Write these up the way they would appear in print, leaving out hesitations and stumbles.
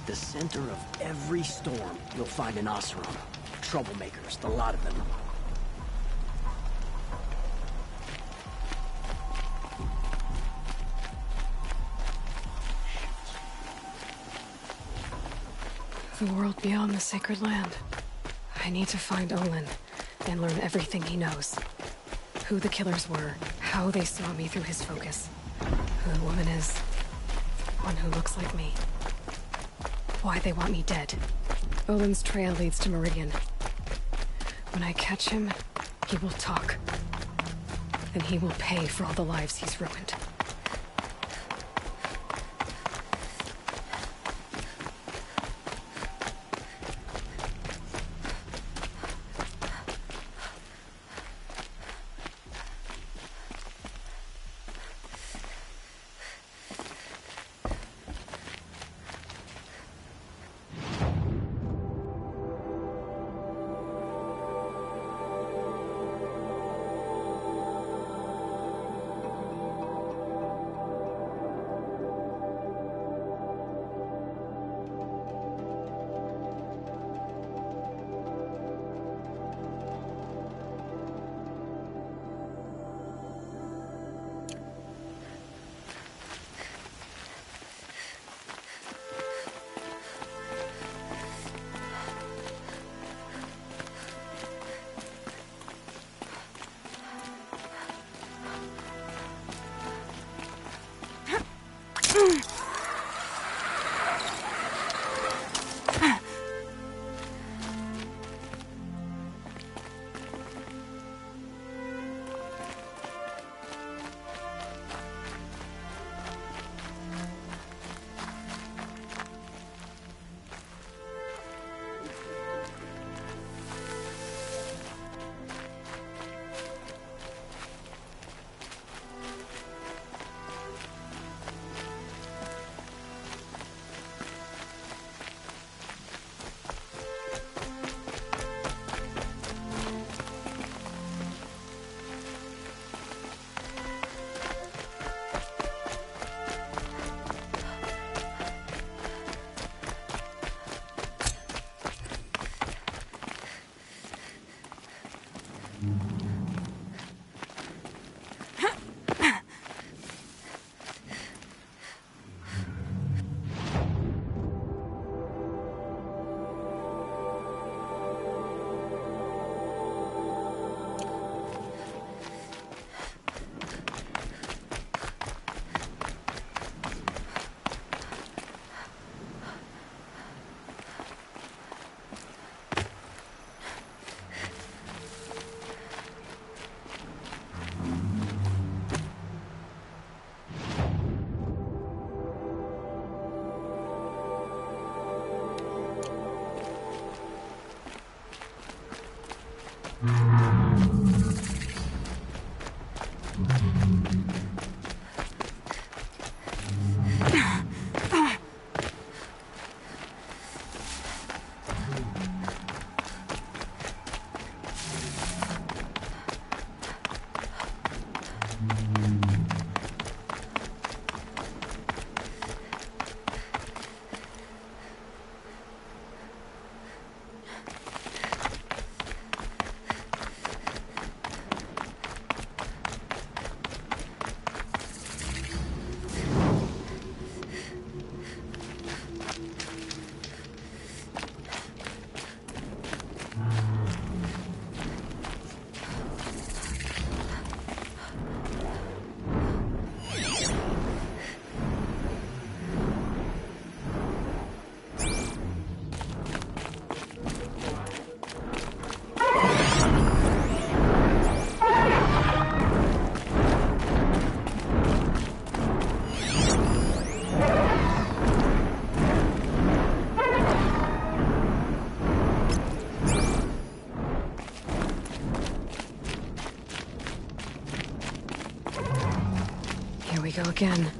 the center of every storm, you'll find an Oseram. Troublemakers, the lot of them. The world beyond the sacred land. I need to find Olin and learn everything he knows. Who the killers were, how they saw me through his focus, who the woman is, one who looks like me, why they want me dead. Olin's trail leads to Meridian. When I catch him, he will talk. And he will pay for all the lives he's ruined. Go again.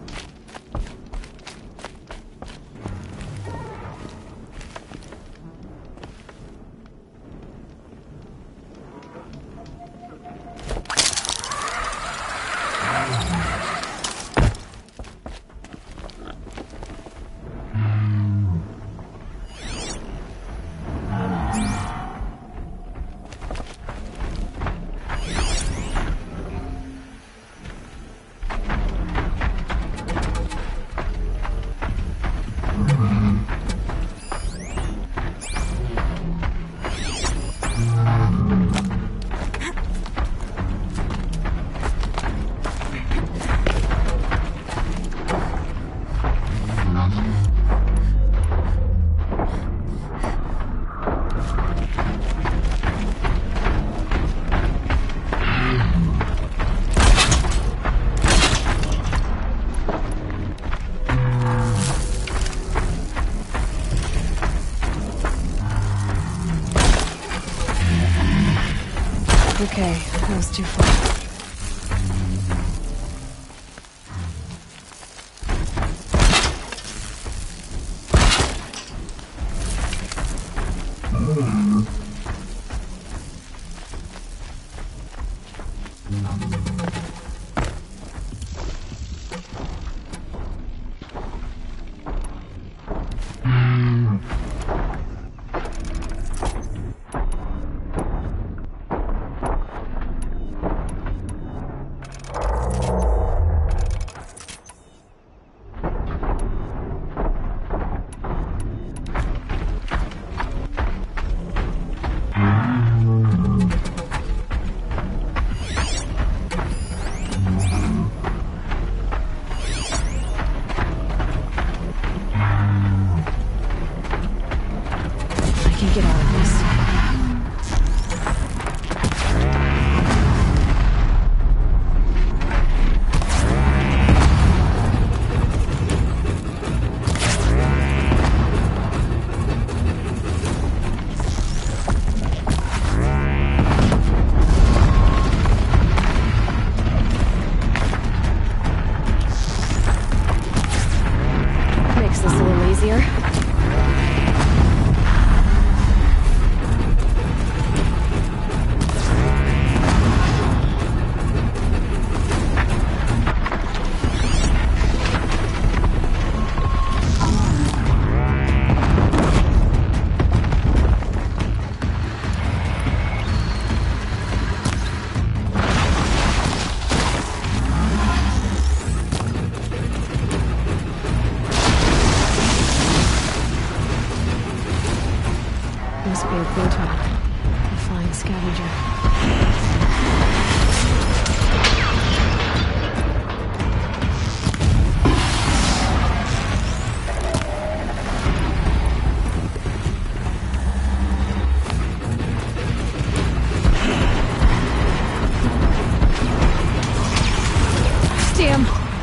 Okay, that was too far.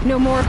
No more.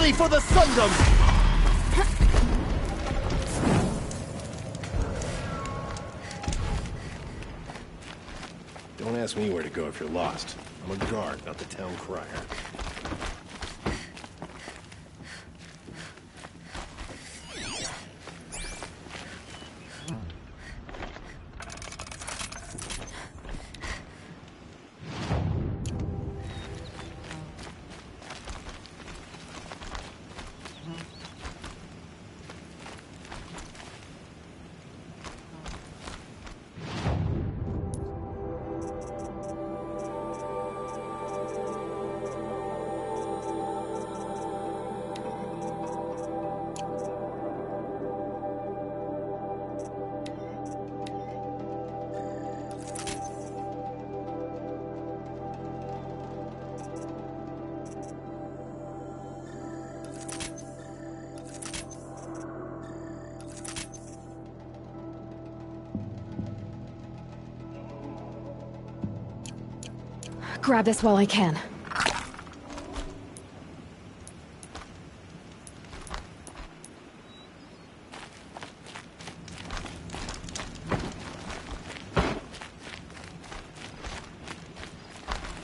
Ready for the Sundom! Don't ask me where to go if you're lost. I'm a guard, not the town crier. Grab this while I can.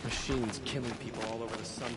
Machines killing people all over the sun.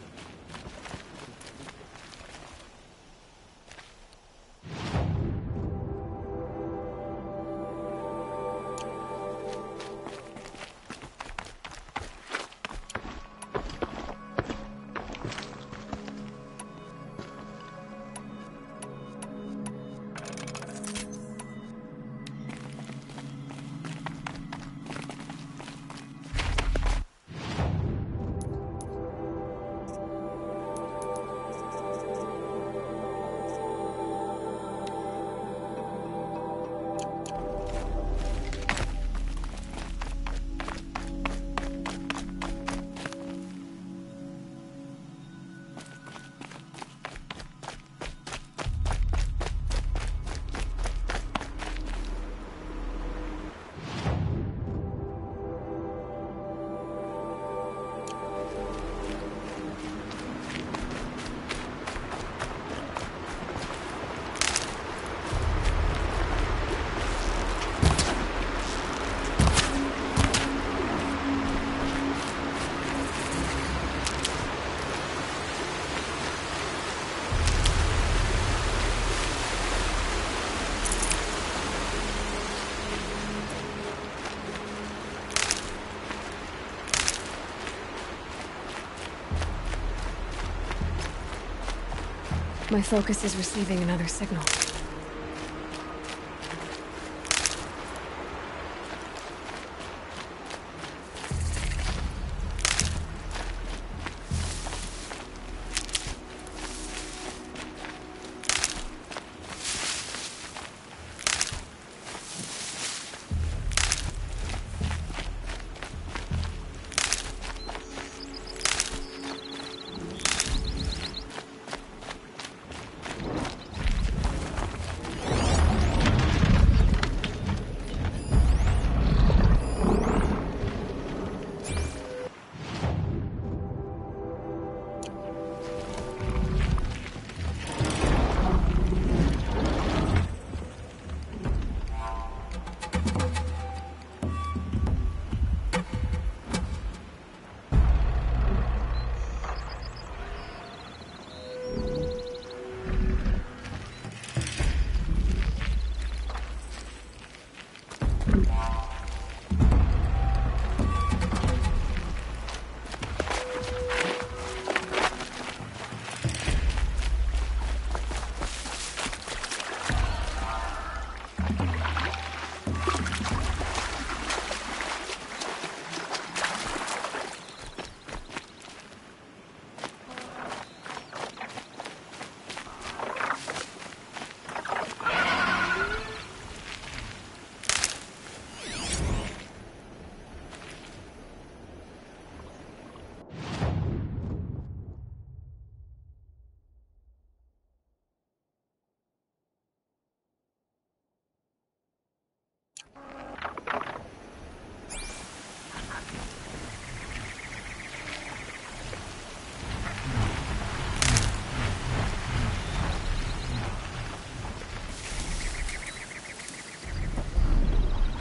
My focus is receiving another signal.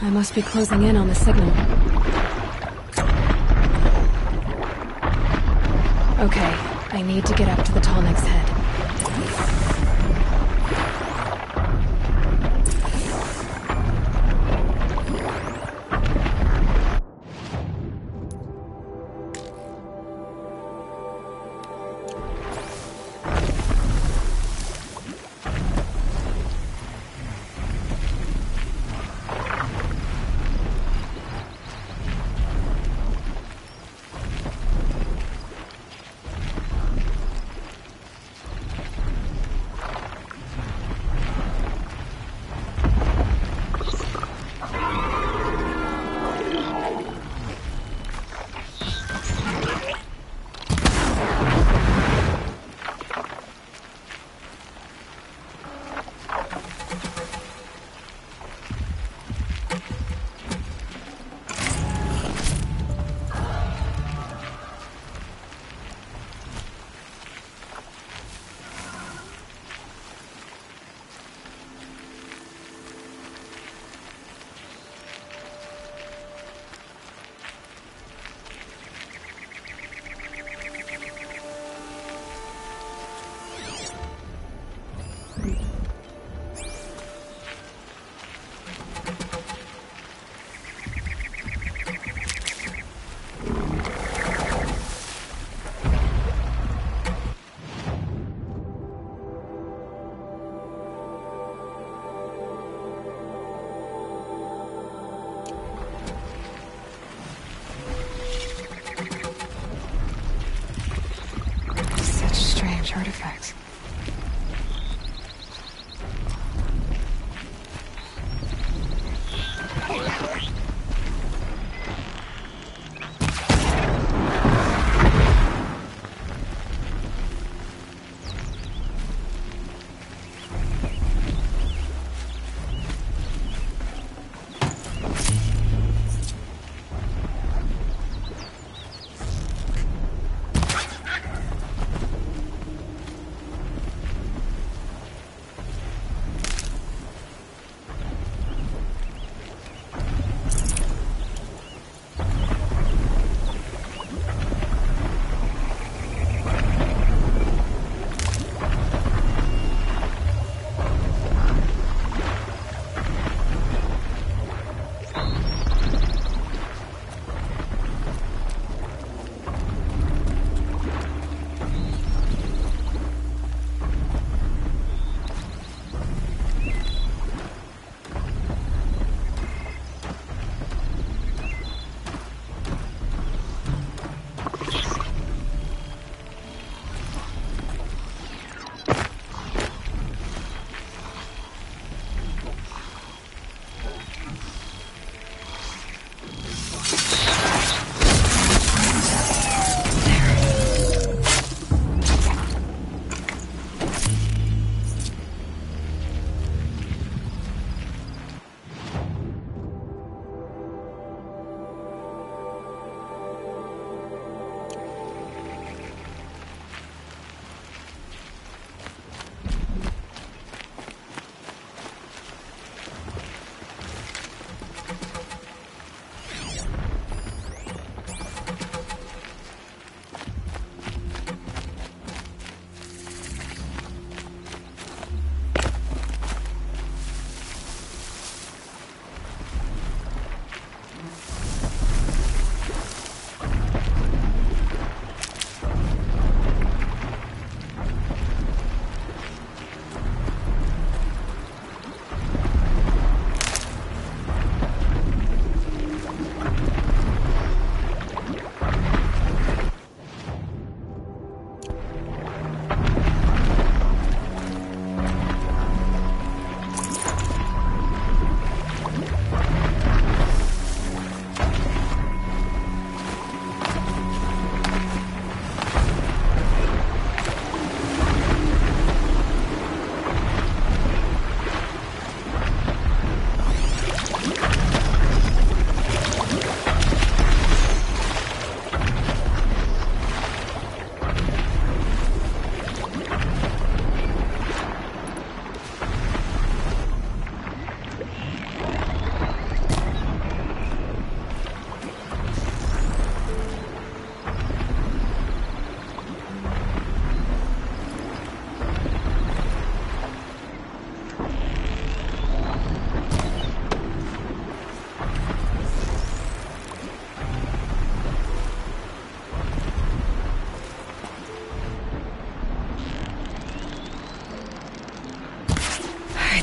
I must be closing in on the signal. Okay, I need to get up to the Tallneck's head. Artifacts.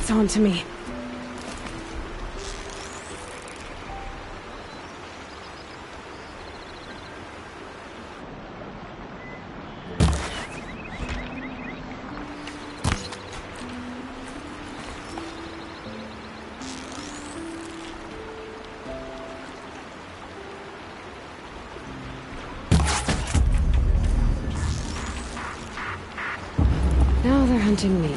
It's on to me. Now they're hunting me.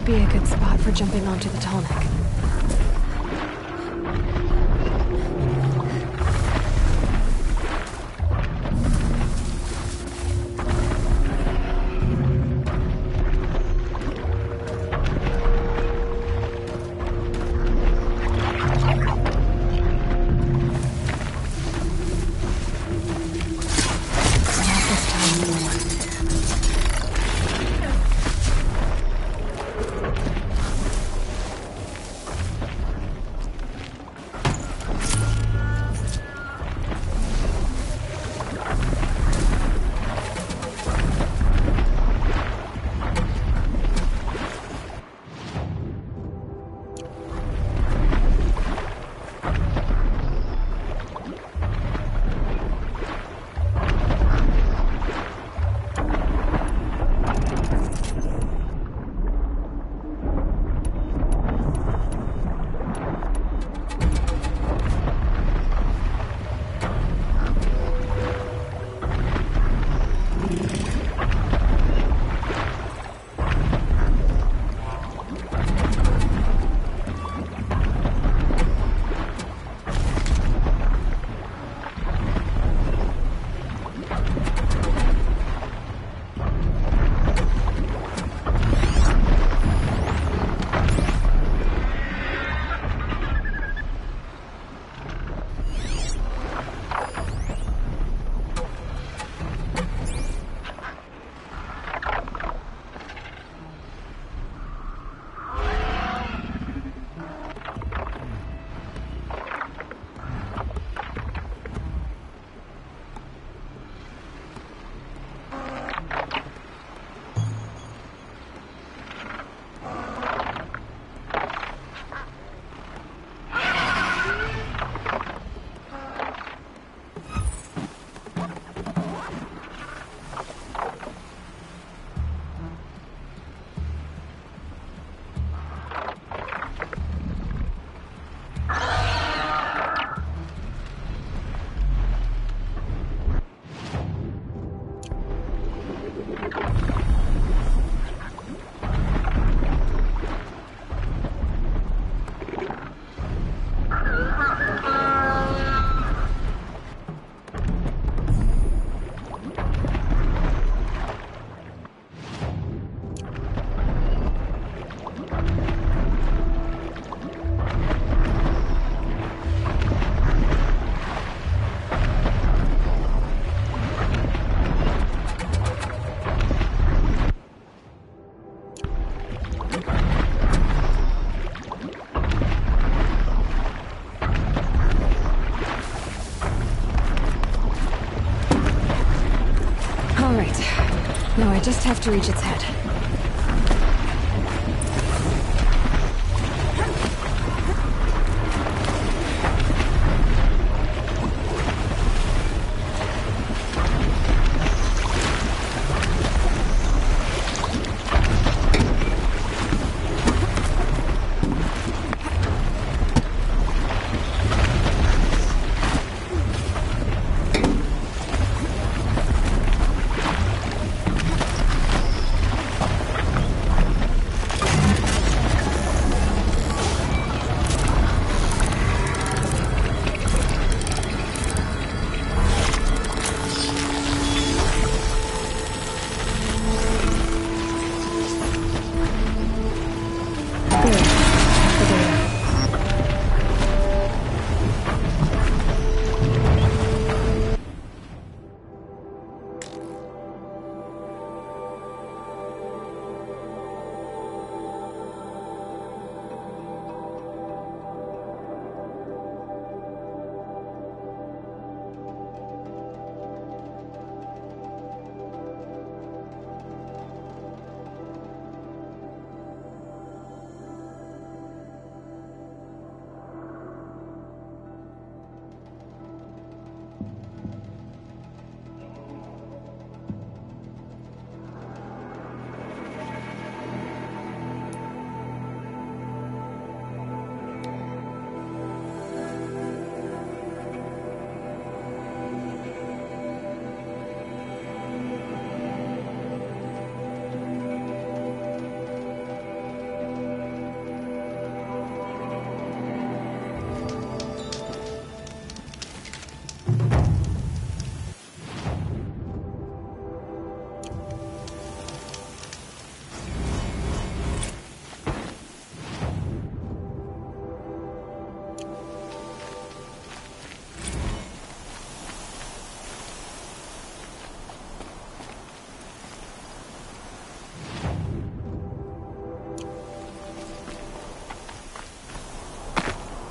Be a good spot for jumping onto the tall neck. No, I just have to reach its head.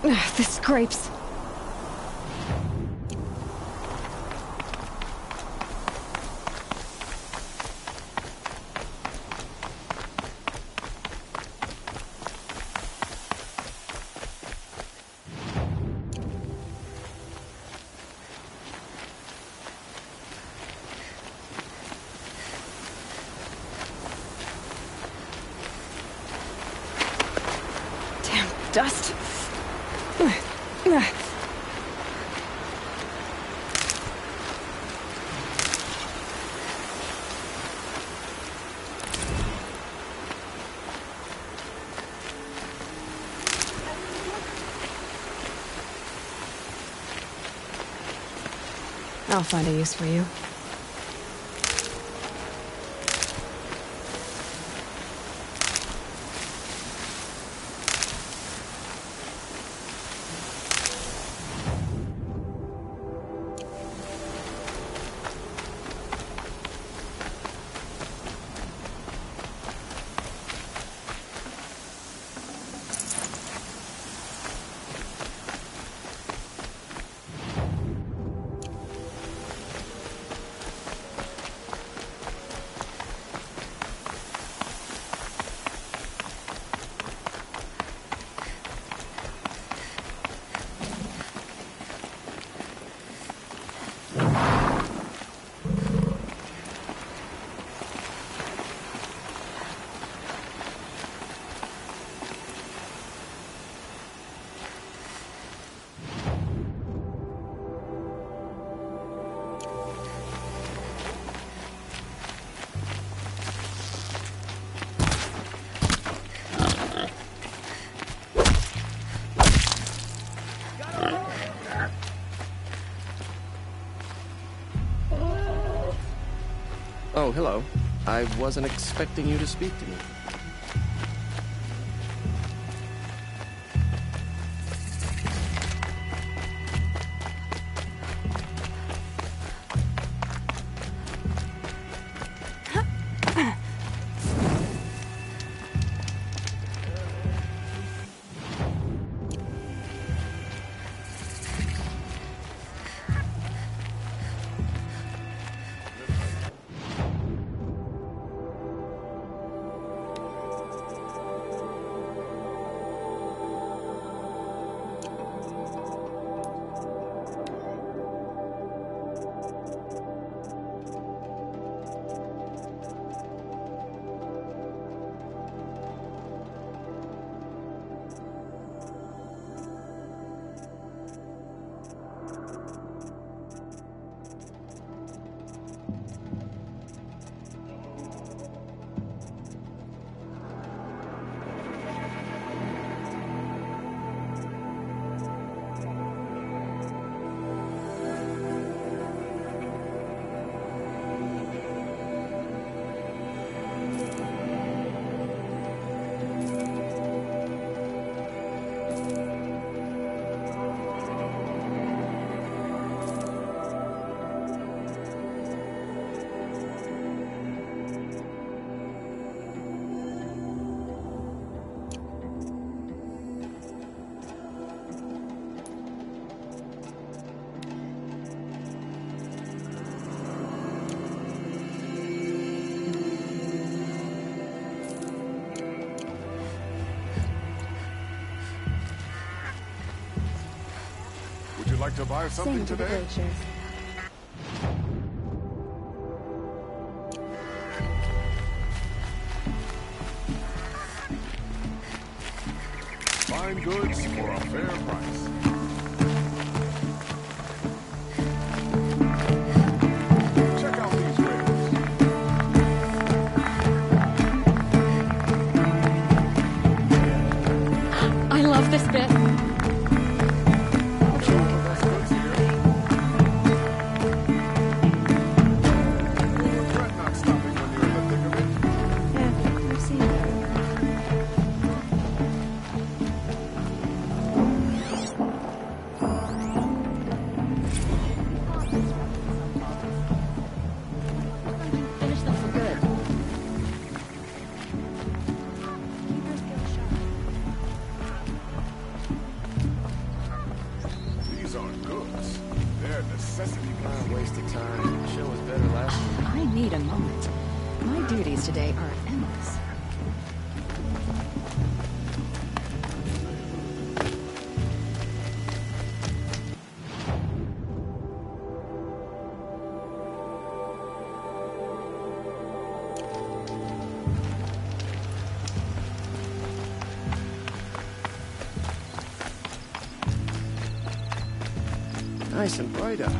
This scrapes. Dust. I'll find a use for you. Oh, hello. I wasn't expecting you to speak to me. Like to buy something today? Fine goods for a fair price. Check out these rails. I love this bit. duties today are endless. Nice and bright out.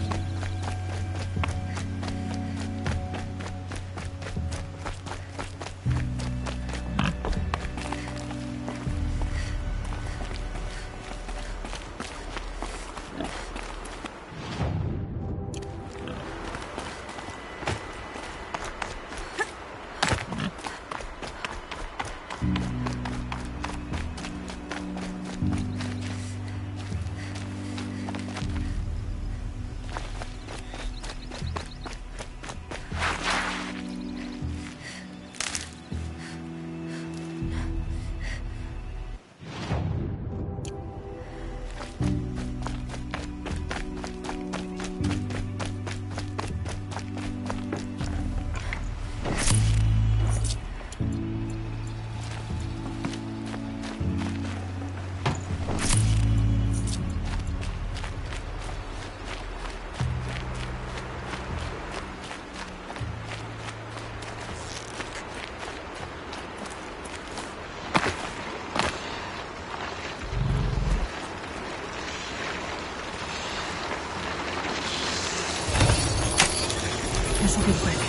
This'll be quick.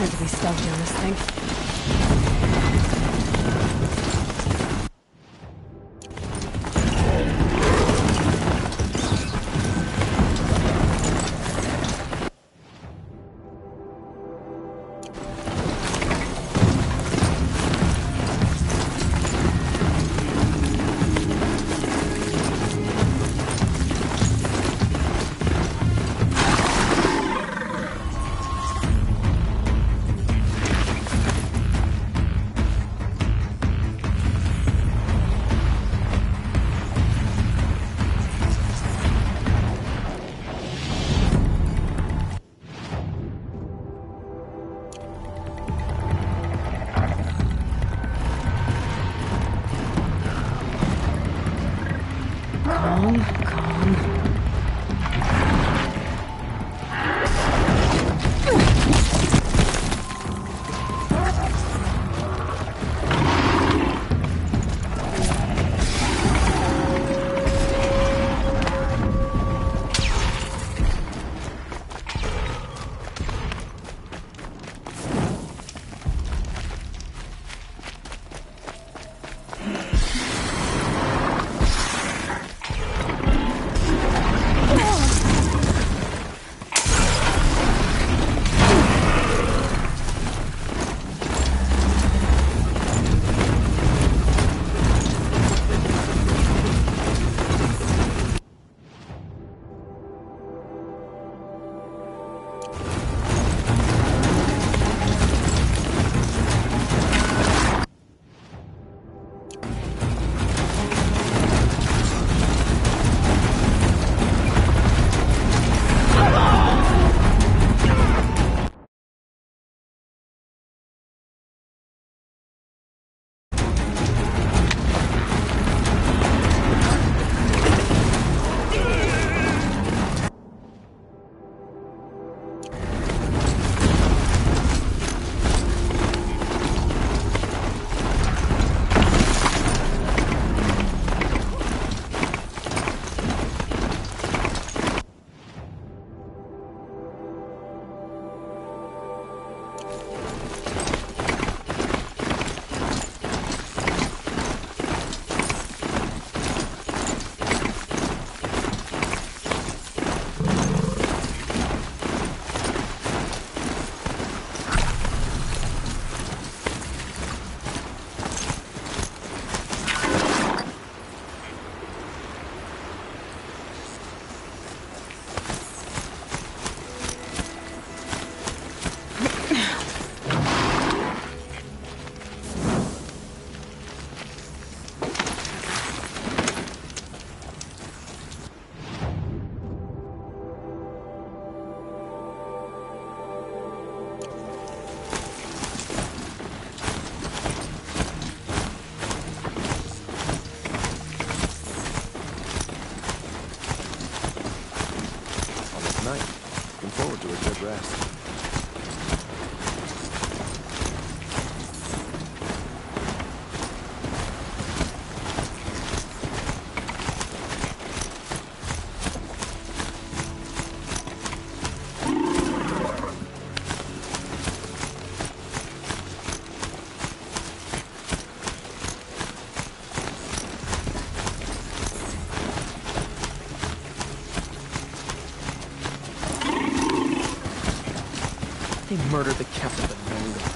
Time to be stealthy on this thing. They murdered the captain of the Vanguard.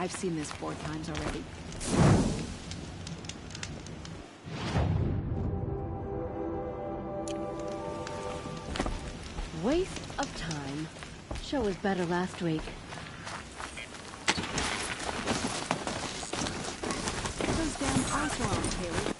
I've seen this 4 times already. Waste of time. Show was better last week. Those damn Oswald, Haley.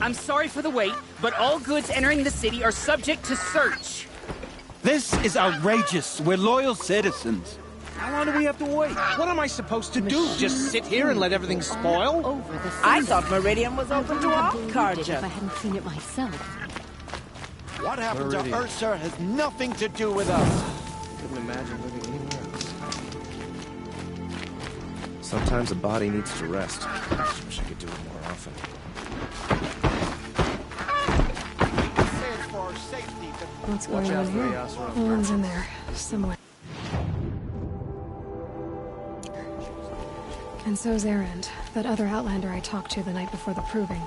I'm sorry for the wait, but all goods entering the city are subject to search. This is outrageous. We're loyal citizens. How long do we have to wait? What am I supposed to do? Just sit here and let everything spoil? I thought Meridian was open to all If Carja. I hadn't seen it myself. What happened to Ursa has nothing to do with us. Couldn't imagine living anywhere else. Sometimes a body needs to rest. I wish I could do it more often. What's going on here? Owen's in there, somewhere. And so's Erend, that other Outlander I talked to the night before the proving.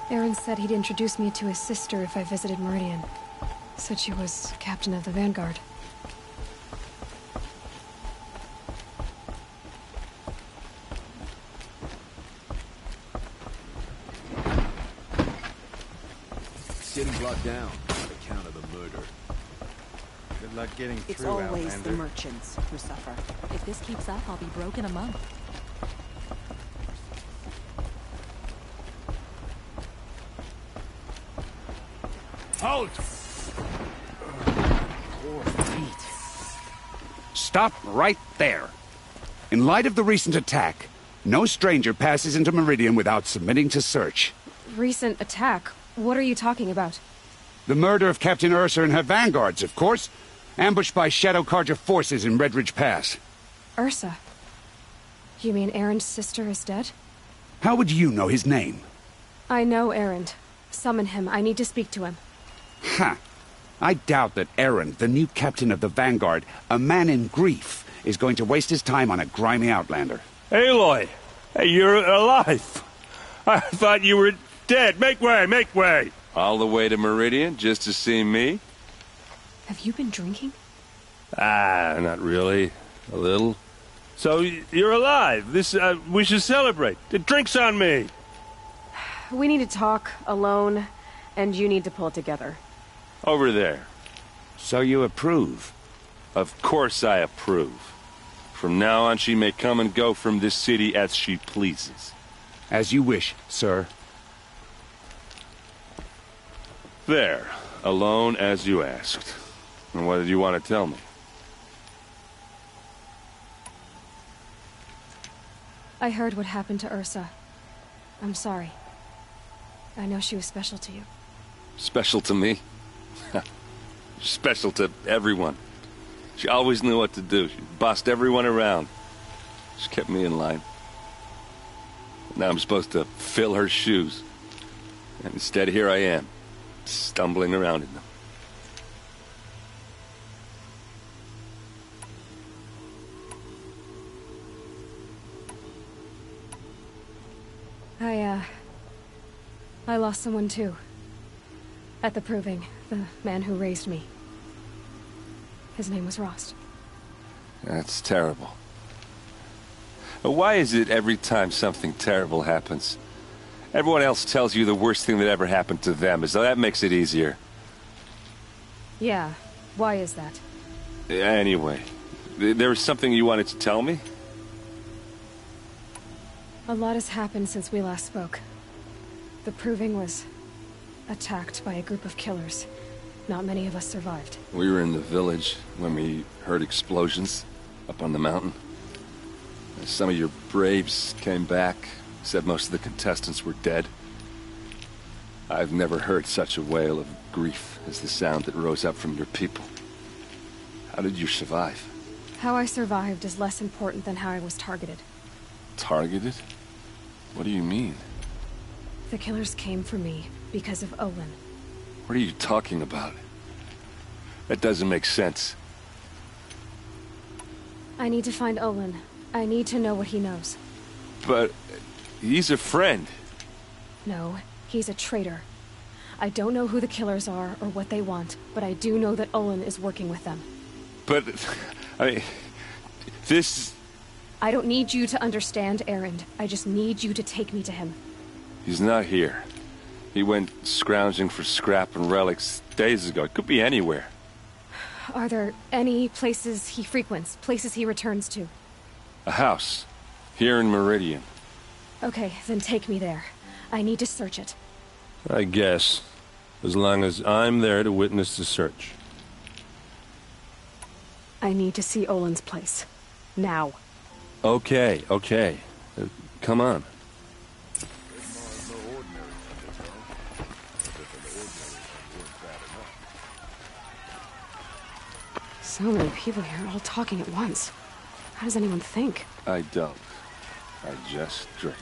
Erend said he'd introduce me to his sister if I visited Meridian. Said she was captain of the Vanguard. City's locked down on account of the murder. Good luck getting through, It's always Outlander. the merchants who suffer. If this keeps up, I'll be broke in a month. Halt! Poor feet. Stop right there. In light of the recent attack, no stranger passes into Meridian without submitting to search. Recent attack? What are you talking about? The murder of Captain Ursa and her vanguards, of course. Ambushed by Shadow Carja forces in Red Ridge Pass. Ursa? You mean Erend's sister is dead? How would you know his name? I know Erend. Summon him. I need to speak to him. Ha! I doubt that Erend, the new captain of the Vanguard, a man in grief, is going to waste his time on a grimy outlander. Aloy! Hey, you're alive! I thought you were dead. Make way, make way! All the way to Meridian just to see me? Have you been drinking? Ah, not really. A little. So, you're alive. We should celebrate. The drink's on me. we need to talk alone, and you need to pull it together. Over there. So you approve? Of course I approve. From now on, she may come and go from this city as she pleases. As you wish, sir. There. Alone as you asked. And what did you want to tell me? I heard what happened to Ursa. I'm sorry. I know she was special to you. Special to me? Special to everyone. She always knew what to do. She bossed everyone around. She kept me in line. Now I'm supposed to fill her shoes. And instead, here I am, stumbling around in them. I lost someone too. At the Proving, the man who raised me. His name was Rost. That's terrible. Why is it every time something terrible happens, everyone else tells you the worst thing that ever happened to them, as though that makes it easier? Yeah, why is that? Anyway, there was something you wanted to tell me? A lot has happened since we last spoke. The Proving was attacked by a group of killers. Not many of us survived. We were in the village when we heard explosions up on the mountain. Some of your braves came back, said most of the contestants were dead. I've never heard such a wail of grief as the sound that rose up from your people. How did you survive? How I survived is less important than how I was targeted. Targeted? What do you mean? The killers came for me because of Olin. What are you talking about? That doesn't make sense. I need to find Olin. I need to know what he knows. But he's a friend. No, he's a traitor. I don't know who the killers are or what they want, but I do know that Olin is working with them. But, I mean, this... I don't need you to understand, Erend. I just need you to take me to him. He's not here. He went scrounging for scrap and relics days ago. It could be anywhere. Are there any places he frequents? Places he returns to? A house. Here in Meridian. Okay, then take me there. I need to search it. I guess. As long as I'm there to witness the search. I need to see Olin's place. Now. Okay, okay. Come on. So many people here, all talking at once. How does anyone think? I don't. I just drink.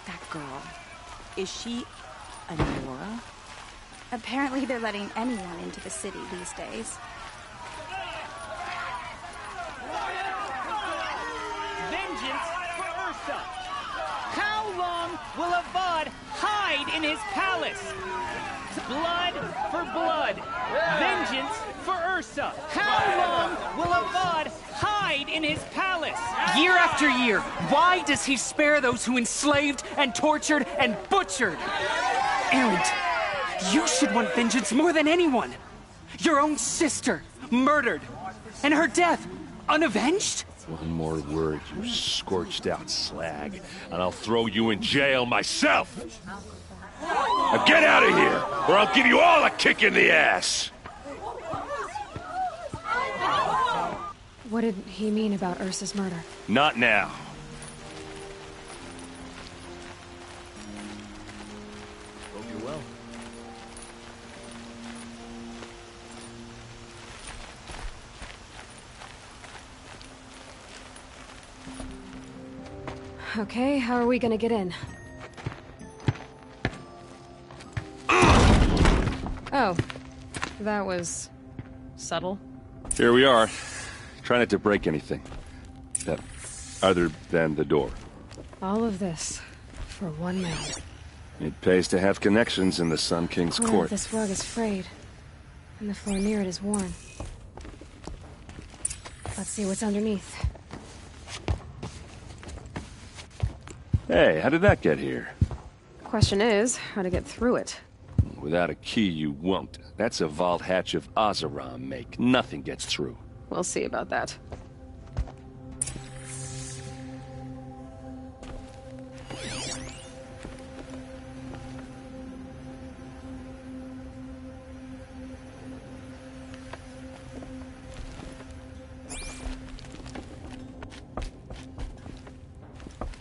That girl. Is she a Nora? Apparently they're letting anyone into the city these days. Vengeance for Ursa! How long will Avad hide in his palace? Blood for blood. Vengeance for Ursa. How long will Avad hide in his palace? Year after year, why does he spare those who enslaved and tortured and butchered? Erend, you should want vengeance more than anyone. Your own sister, murdered. And her death, unavenged? One more word, you scorched out slag, and I'll throw you in jail myself! Now get out of here, or I'll give you all a kick in the ass! What did he mean about Ursa's murder? Not now. Hope you're well. Okay, how are we gonna get in? Oh, that was subtle. Here we are. Try not to break anything. Other than the door. All of this for one man. It pays to have connections in the Sun King's court. This rug is frayed, and the floor near it is worn. Let's see what's underneath. Hey, how did that get here? Question is, how to get through it. Without a key, you won't. That's a vault hatch of Oseram make. Nothing gets through. We'll see about that.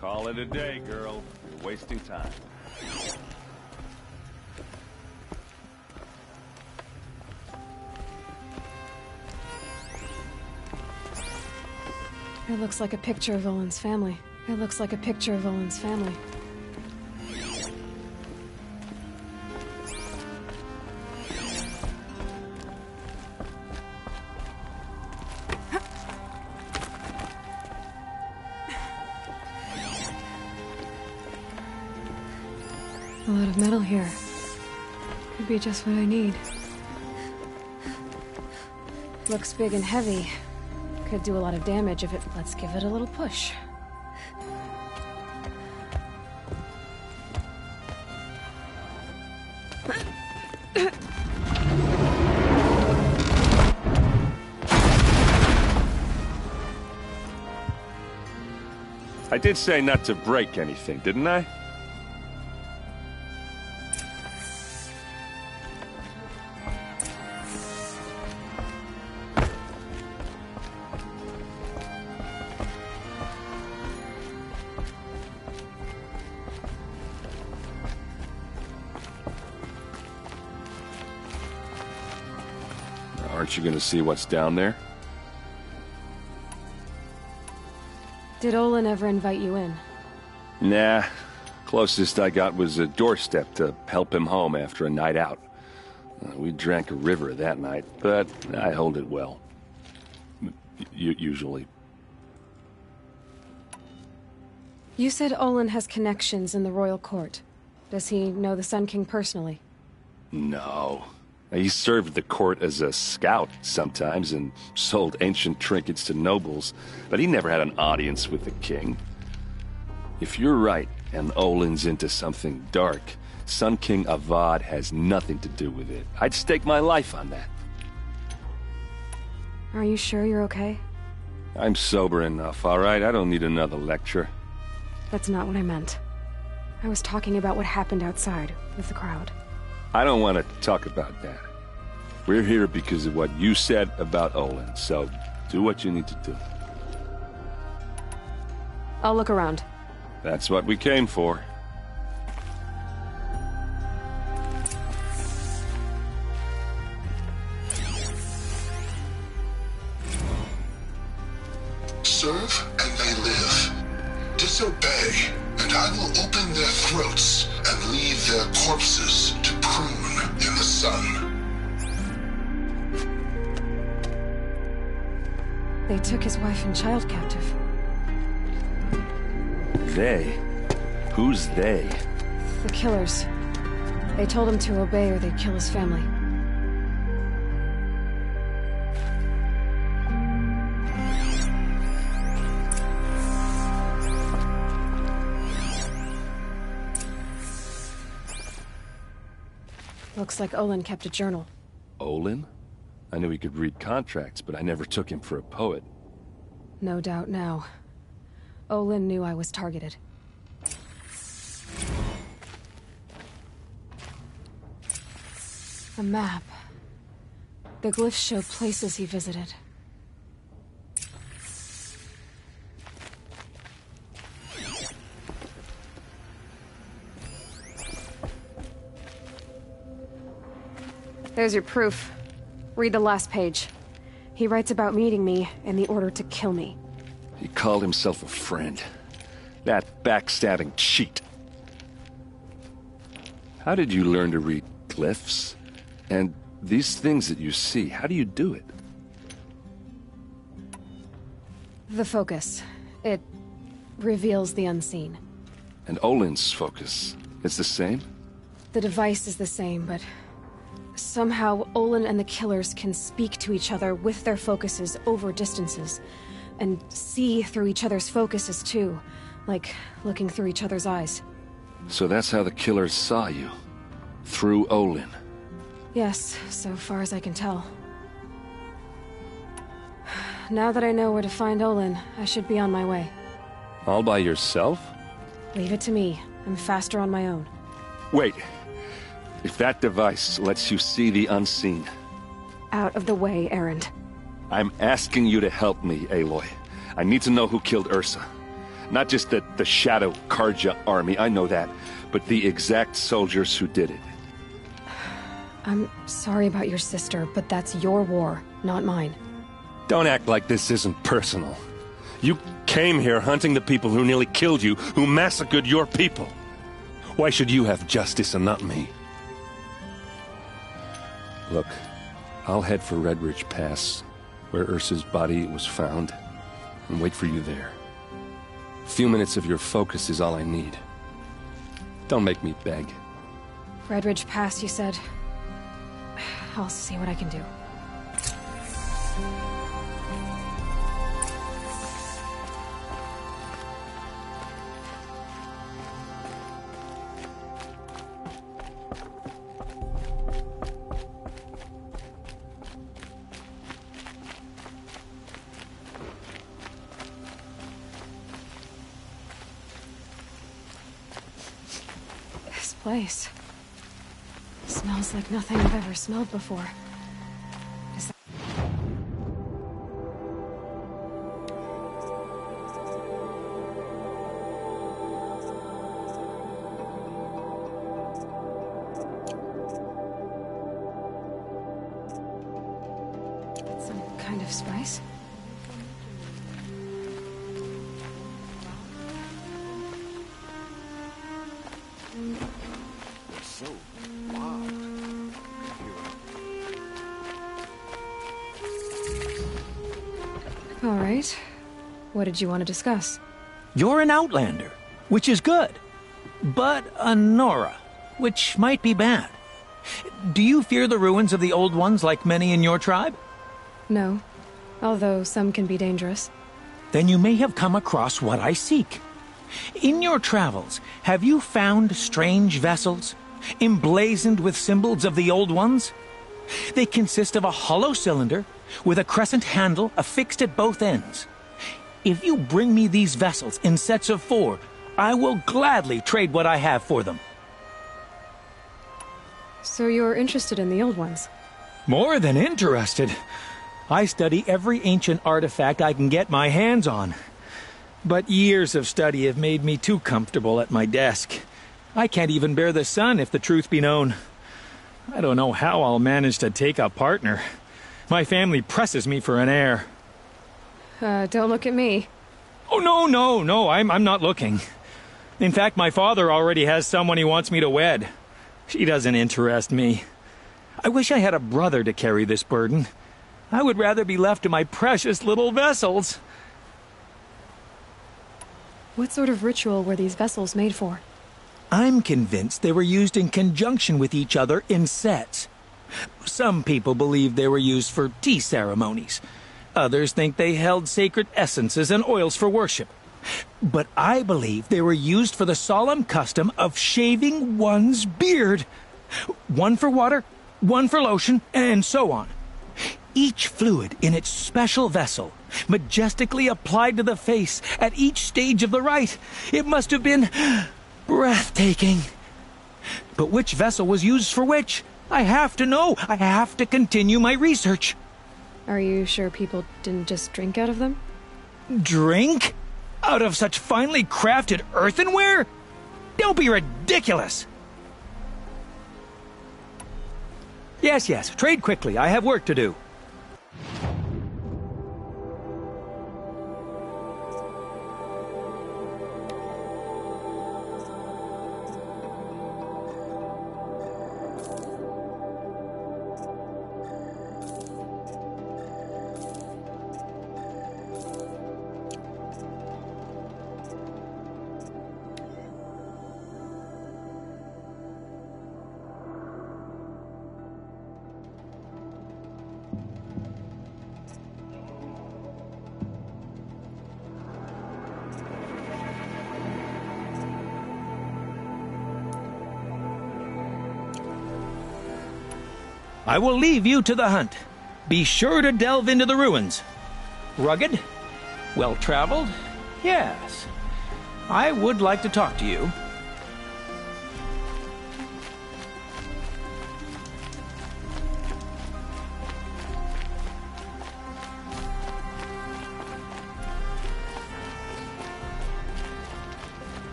Call it a day, girl. You're wasting time. It looks like a picture of Olin's family. It looks like a picture of Olin's family. A lot of metal here. Could be just what I need. Looks big and heavy. Could do a lot of damage if it... Let's give it a little push. I did say not to break anything, didn't I? Aren't you gonna see what's down there? Did Olin ever invite you in? Nah. Closest I got was a doorstep to help him home after a night out. We drank a river that night, but I hold it well. Usually. You said Olin has connections in the royal court. Does he know the Sun King personally? No. He served the court as a scout sometimes and sold ancient trinkets to nobles, but he never had an audience with the king. If you're right, and Olin's into something dark, Sun King Avad has nothing to do with it. I'd stake my life on that. Are you sure you're okay? I'm sober enough, all right? I don't need another lecture. That's not what I meant. I was talking about what happened outside with the crowd. I don't want to talk about that. We're here because of what you said about Olin, so do what you need to do. I'll look around. That's what we came for. Serve and they live. Disobey, and I will open their throats and leave their corpses to prune in the sun. They took his wife and child captive. They? Who's they? The killers. They told him to obey or they'd kill his family. Looks like Olin kept a journal. Olin? I knew he could read contracts, but I never took him for a poet. No doubt now. Olin knew I was targeted. A map. The glyphs show places he visited. There's your proof. Read the last page. He writes about meeting me and the order to kill me. He called himself a friend. That backstabbing cheat. How did you learn to read glyphs? And these things that you see, how do you do it? The focus. It reveals the unseen. And Olin's focus is the same? The device is the same, but somehow Olin and the killers can speak to each other with their focuses over distances, and see through each other's focuses too, Like looking through each other's eyes. So that's how the killers saw you. Through Olin. Yes, so far as I can tell. Now that I know where to find Olin, I should be on my way. All by yourself? Leave it to me. I'm faster on my own. Wait. If that device lets you see the unseen... Out of the way, Erend. I'm asking you to help me, Aloy. I need to know who killed Ursa. Not just the Shadow Karja army, I know that, but the exact soldiers who did it. I'm sorry about your sister, but that's your war, not mine. Don't act like this isn't personal. You came here hunting the people who nearly killed you, who massacred your people. Why should you have justice and not me? Look, I'll head for Red Ridge Pass, where Ursa's body was found, and wait for you there. A few minutes of your focus is all I need. Don't make me beg. Red Ridge Pass, you said? I'll see what I can do. This place smells like nothing I've ever smelled before. Is that... some kind of spice? So loud. All right. What did you want to discuss? You're an outlander, which is good. But a Nora, which might be bad. Do you fear the ruins of the Old Ones like many in your tribe? No. Although some can be dangerous. Then you may have come across what I seek. In your travels, have you found strange vessels, emblazoned with symbols of the Old Ones? They consist of a hollow cylinder with a crescent handle affixed at both ends. If you bring me these vessels in sets of 4, I will gladly trade what I have for them. So you're interested in the Old Ones? More than interested. I study every ancient artifact I can get my hands on. But years of study have made me too comfortable at my desk. I can't even bear the sun, if the truth be known. I don't know how I'll manage to take a partner. My family presses me for an heir. Don't look at me. Oh, no, I'm not looking. In fact, my father already has someone he wants me to wed. She doesn't interest me. I wish I had a brother to carry this burden. I would rather be left to my precious little vessels. What sort of ritual were these vessels made for? I'm convinced they were used in conjunction with each other in sets. Some people believe they were used for tea ceremonies. Others think they held sacred essences and oils for worship. But I believe they were used for the solemn custom of shaving one's beard. One for water, one for lotion, and so on. Each fluid in its special vessel, majestically applied to the face at each stage of the rite. It must have been breathtaking. But which vessel was used for which? I have to know. I have to continue my research. Are you sure people didn't just drink out of them? Drink? Out of such finely crafted earthenware? Don't be ridiculous. Yes, trade quickly. I have work to do. I will leave you to the hunt. Be sure to delve into the ruins. Rugged? Well-traveled? Yes. I would like to talk to you.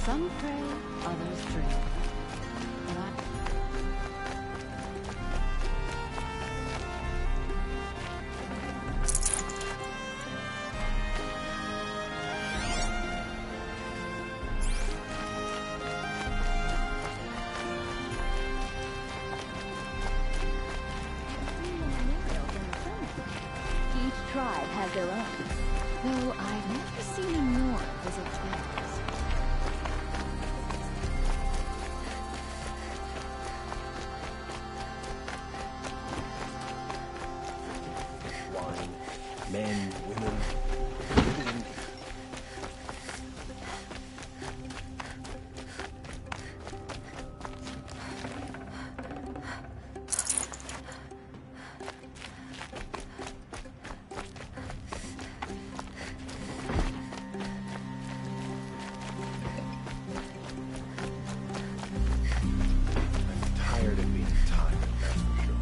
Some pray, others drink. But Each tribe has their own. Though I've never seen a Nora visit twins. Wine, men, women. Tired of being tired, that's for sure.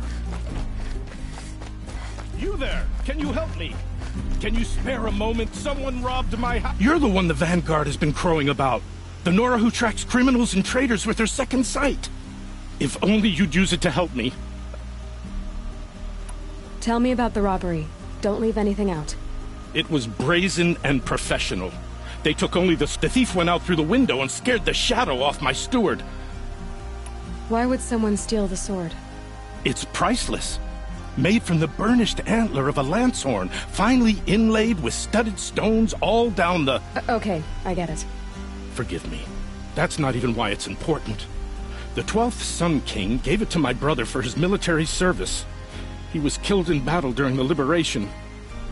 You there! Can you help me? Can you spare a moment? Someone robbed my house. You're the one the Vanguard has been crowing about. The Nora who tracks criminals and traitors with her second sight. If only you'd use it to help me. Tell me about the robbery. Don't leave anything out. It was brazen and professional. They took only the thief went out through the window and scared the shadow off my steward. Why would someone steal the sword? It's priceless. Made from the burnished antler of a lancehorn, finely inlaid with studded stones all down the... Okay, I get it. Forgive me. That's not even why it's important. The 12th Sun King gave it to my brother for his military service. He was killed in battle during the liberation.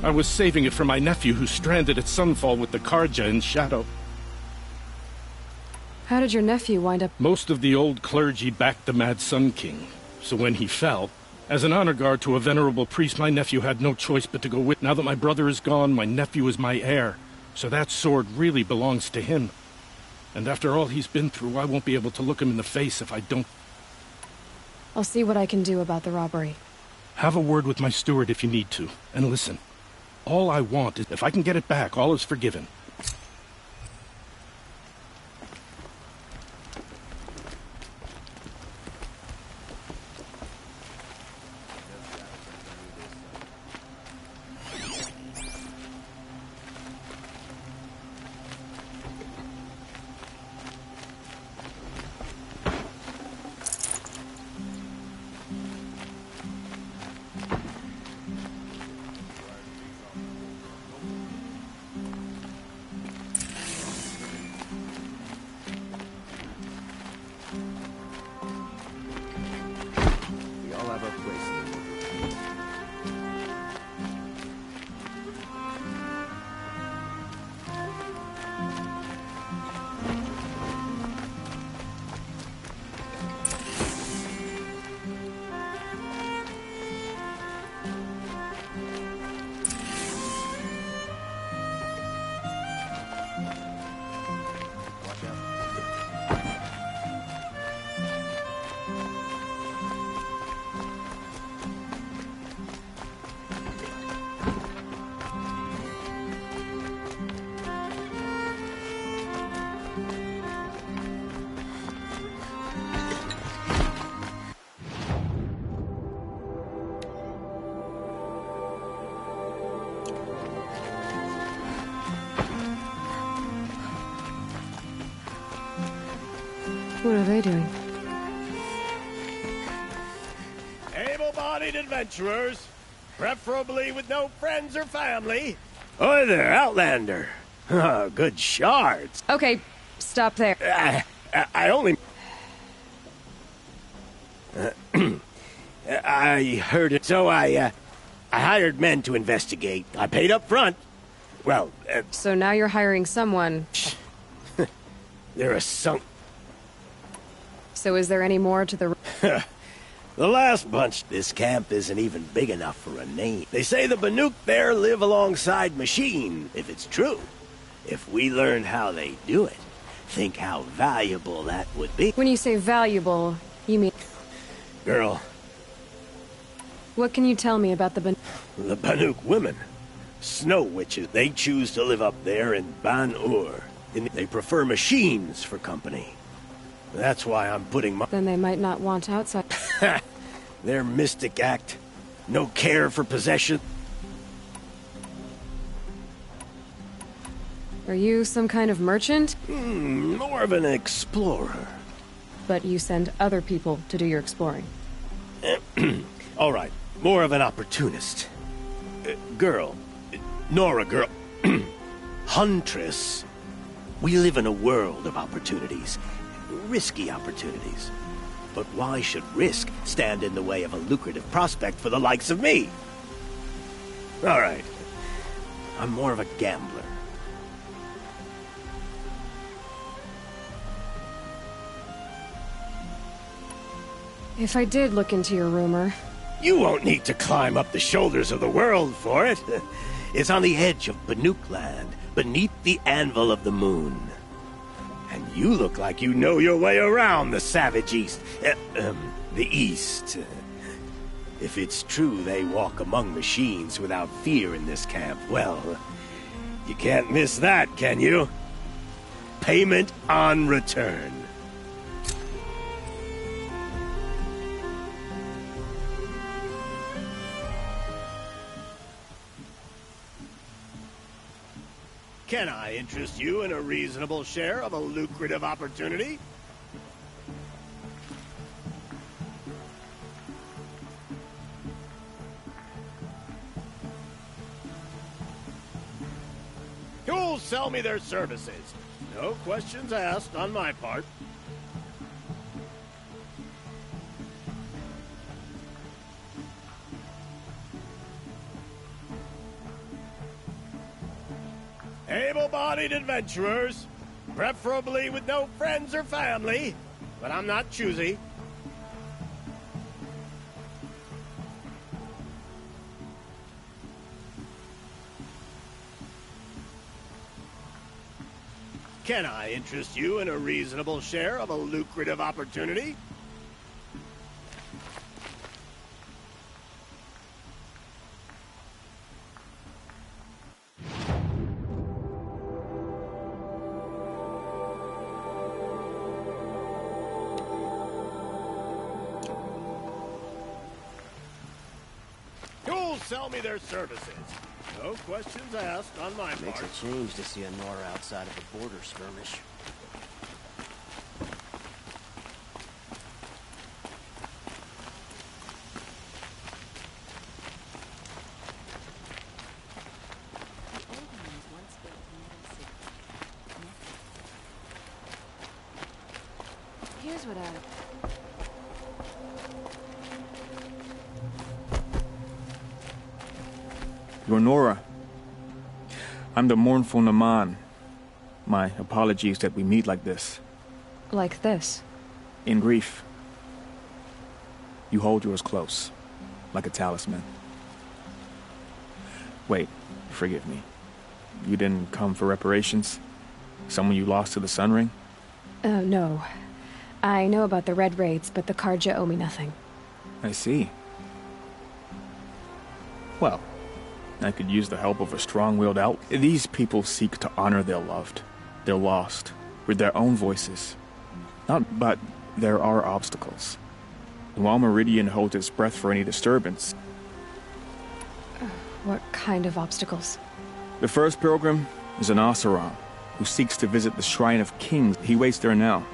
I was saving it for my nephew who's stranded at Sunfall with the Karja in Shadow. How did your nephew wind up... Most of the old clergy backed the Mad Sun King, so when he fell, as an honor guard to a venerable priest, my nephew had no choice but to go with. Now that my brother is gone, my nephew is my heir, so that sword really belongs to him. And after all he's been through, I won't be able to look him in the face if I don't... I'll see what I can do about the robbery. Have a word with my steward if you need to, and listen. All I want is, if I can get it back, all is forgiven. What are they doing? Able-bodied adventurers, preferably with no friends or family. Oi there, Outlander. Oh, good shards. Okay, stop there. I only... I heard it, so I hired men to investigate. I paid up front. Well, So now you're hiring someone... They're a sunk... So is there any more to the... The last bunch. This camp isn't even big enough for a name. They say the Banuk there live alongside machine, if it's true. If we learned how they do it, think how valuable that would be. When you say valuable, you mean... Girl. What can you tell me about the The Banuk women. Snow witches. They choose to live up there in Ban-Ur. They prefer machines for company. That's why I'm putting my... Then they might not want outside... Their mystic act. No care for possession. Are you some kind of merchant? More of an explorer. But you send other people to do your exploring. All right. More of an opportunist. Girl. Nora girl. Huntress. We live in a world of opportunities. Risky opportunities. But why should risk stand in the way of a lucrative prospect for the likes of me? All right. I'm more of a gambler. If I did look into your rumor... You won't need to climb up the shoulders of the world for it. It's on the edge of Banuk land, beneath the anvil of the moon. And you look like you know your way around the savage east. The east. If it's true they walk among machines without fear in this camp, well, you can't miss that, can you? Payment on return. Can I interest you in a reasonable share of a lucrative opportunity? Who'll sell me their services? No questions asked on my part. Able-bodied adventurers, preferably with no friends or family, but I'm not choosy. Can I interest you in a reasonable share of a lucrative opportunity? Sell me their services. No questions asked on my part. Makes a change to see a Nora outside of a border skirmish. Here's what I... You're Nora. I'm the mournful Naman. My apologies that we meet like this. Like this? In grief. You hold yours close, like a talisman. Wait, forgive me. You didn't come for reparations? Someone you lost to the Sun Ring? No. I know about the Red Raids, but the Karja owe me nothing. I see. Well, I could use the help of a strong-willed out. These people seek to honor their loved, their lost, with their own voices. But there are obstacles. And while Meridian holds its breath for any disturbance... What kind of obstacles? The first pilgrim is an Oseram, who seeks to visit the Shrine of Kings. He waits there now,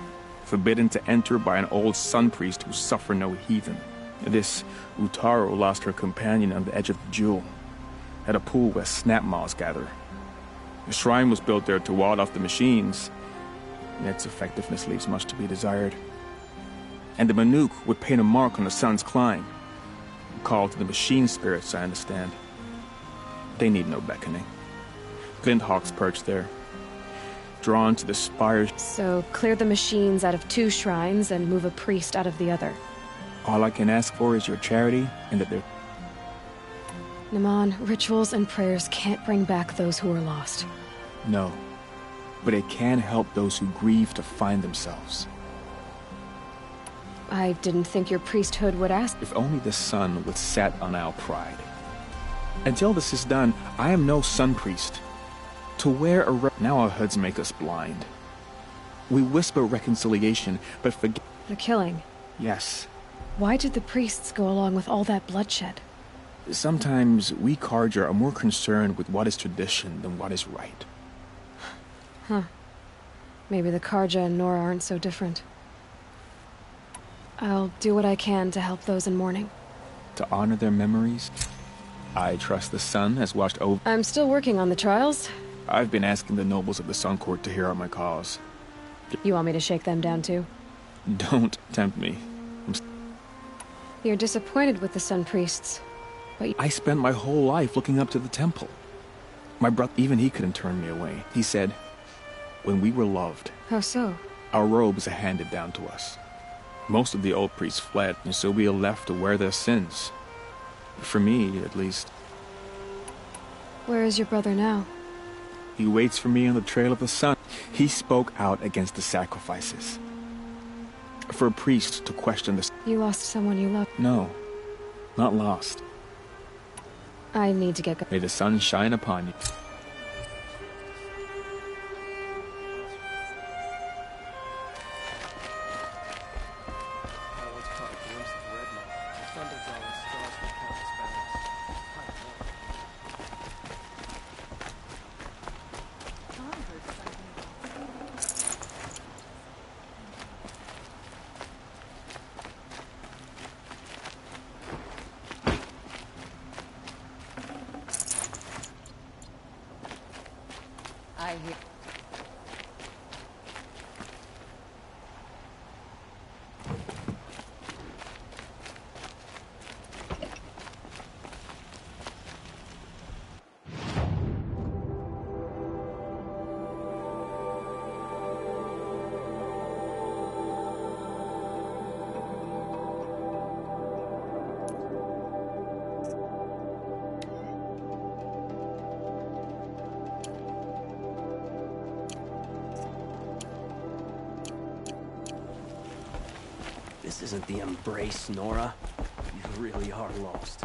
forbidden to enter by an old sun priest who suffer no heathen. This Utaro lost her companion on the edge of the Jewel, at a pool where snap moths gather. The shrine was built there to ward off the machines, yet its effectiveness leaves much to be desired. And the Banuk would paint a mark on the sun's climb, a call to the machine spirits, I understand. They need no beckoning. Glint hawks perch there. drawn to the spires. So, clear the machines out of 2 shrines and move a priest out of the other. All I can ask for is your charity and that they're... Naman, rituals and prayers can't bring back those who are lost. No. But it can help those who grieve to find themselves. I didn't think your priesthood would ask. If only the sun would set on our pride. Until this is done, I am no sun priest. To wear a now our hoods make us blind. We whisper reconciliation, but forget... The killing? Yes. Why did the priests go along with all that bloodshed? Sometimes we Karja are more concerned with what is tradition than what is right. Huh. Maybe the Karja and Nora aren't so different. I'll do what I can to help those in mourning. To honor their memories, I trust the sun has watched over... I'm still working on the trials. I've been asking the nobles of the Sun Court to hear out my cause. You want me to shake them down too? Don't tempt me. You're disappointed with the Sun Priests, but... I spent my whole life looking up to the temple. My brother, even he couldn't turn me away. He said, when we were loved... How so? Our robes are handed down to us. Most of the old priests fled, and so we are left to wear their sins. For me, at least. Where is your brother now? He waits for me on the trail of the sun. He spoke out against the sacrifices. For a priest to question the... You lost someone you loved? No, not lost. I need to get... May the sun shine upon you. I hear. This isn't the embrace, Nora. You really are lost.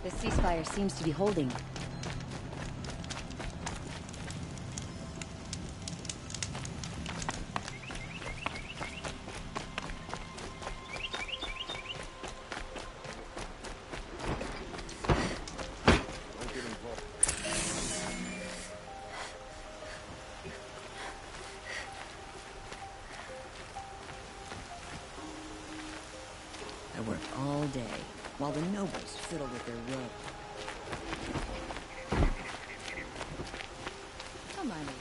The ceasefire seems to be holding. I worked all day, while the nobles fiddle with their robe. Don't mind the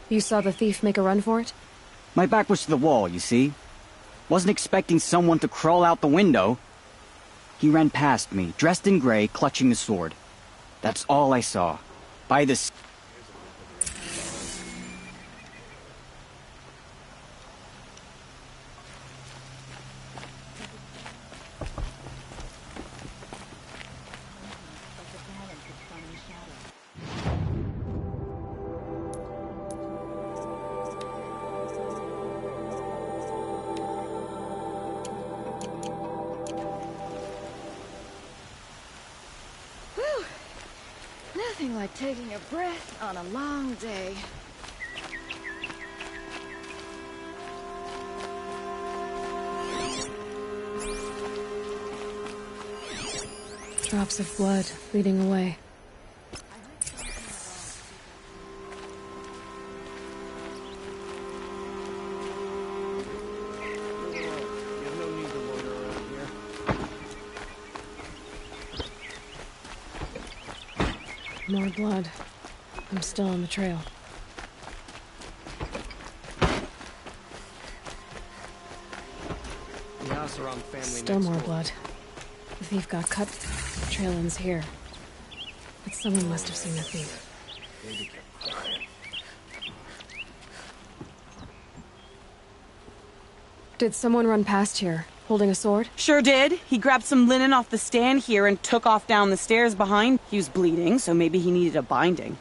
You saw the thief make a run for it? My back was to the wall, you see. Wasn't expecting someone to crawl out the window. He ran past me, dressed in gray, clutching a sword. That's all I saw. By the... Nothing like taking a breath on a long day. Drops of blood leading away. More blood. I'm still on the trail. The Oseram family Still more blood. The thief got cut. The trail ends here. But someone must have seen the thief. Did someone run past here, holding a sword? Sure did. He grabbed some linen off the stand here and took off down the stairs behind. He was bleeding, so maybe he needed a binding.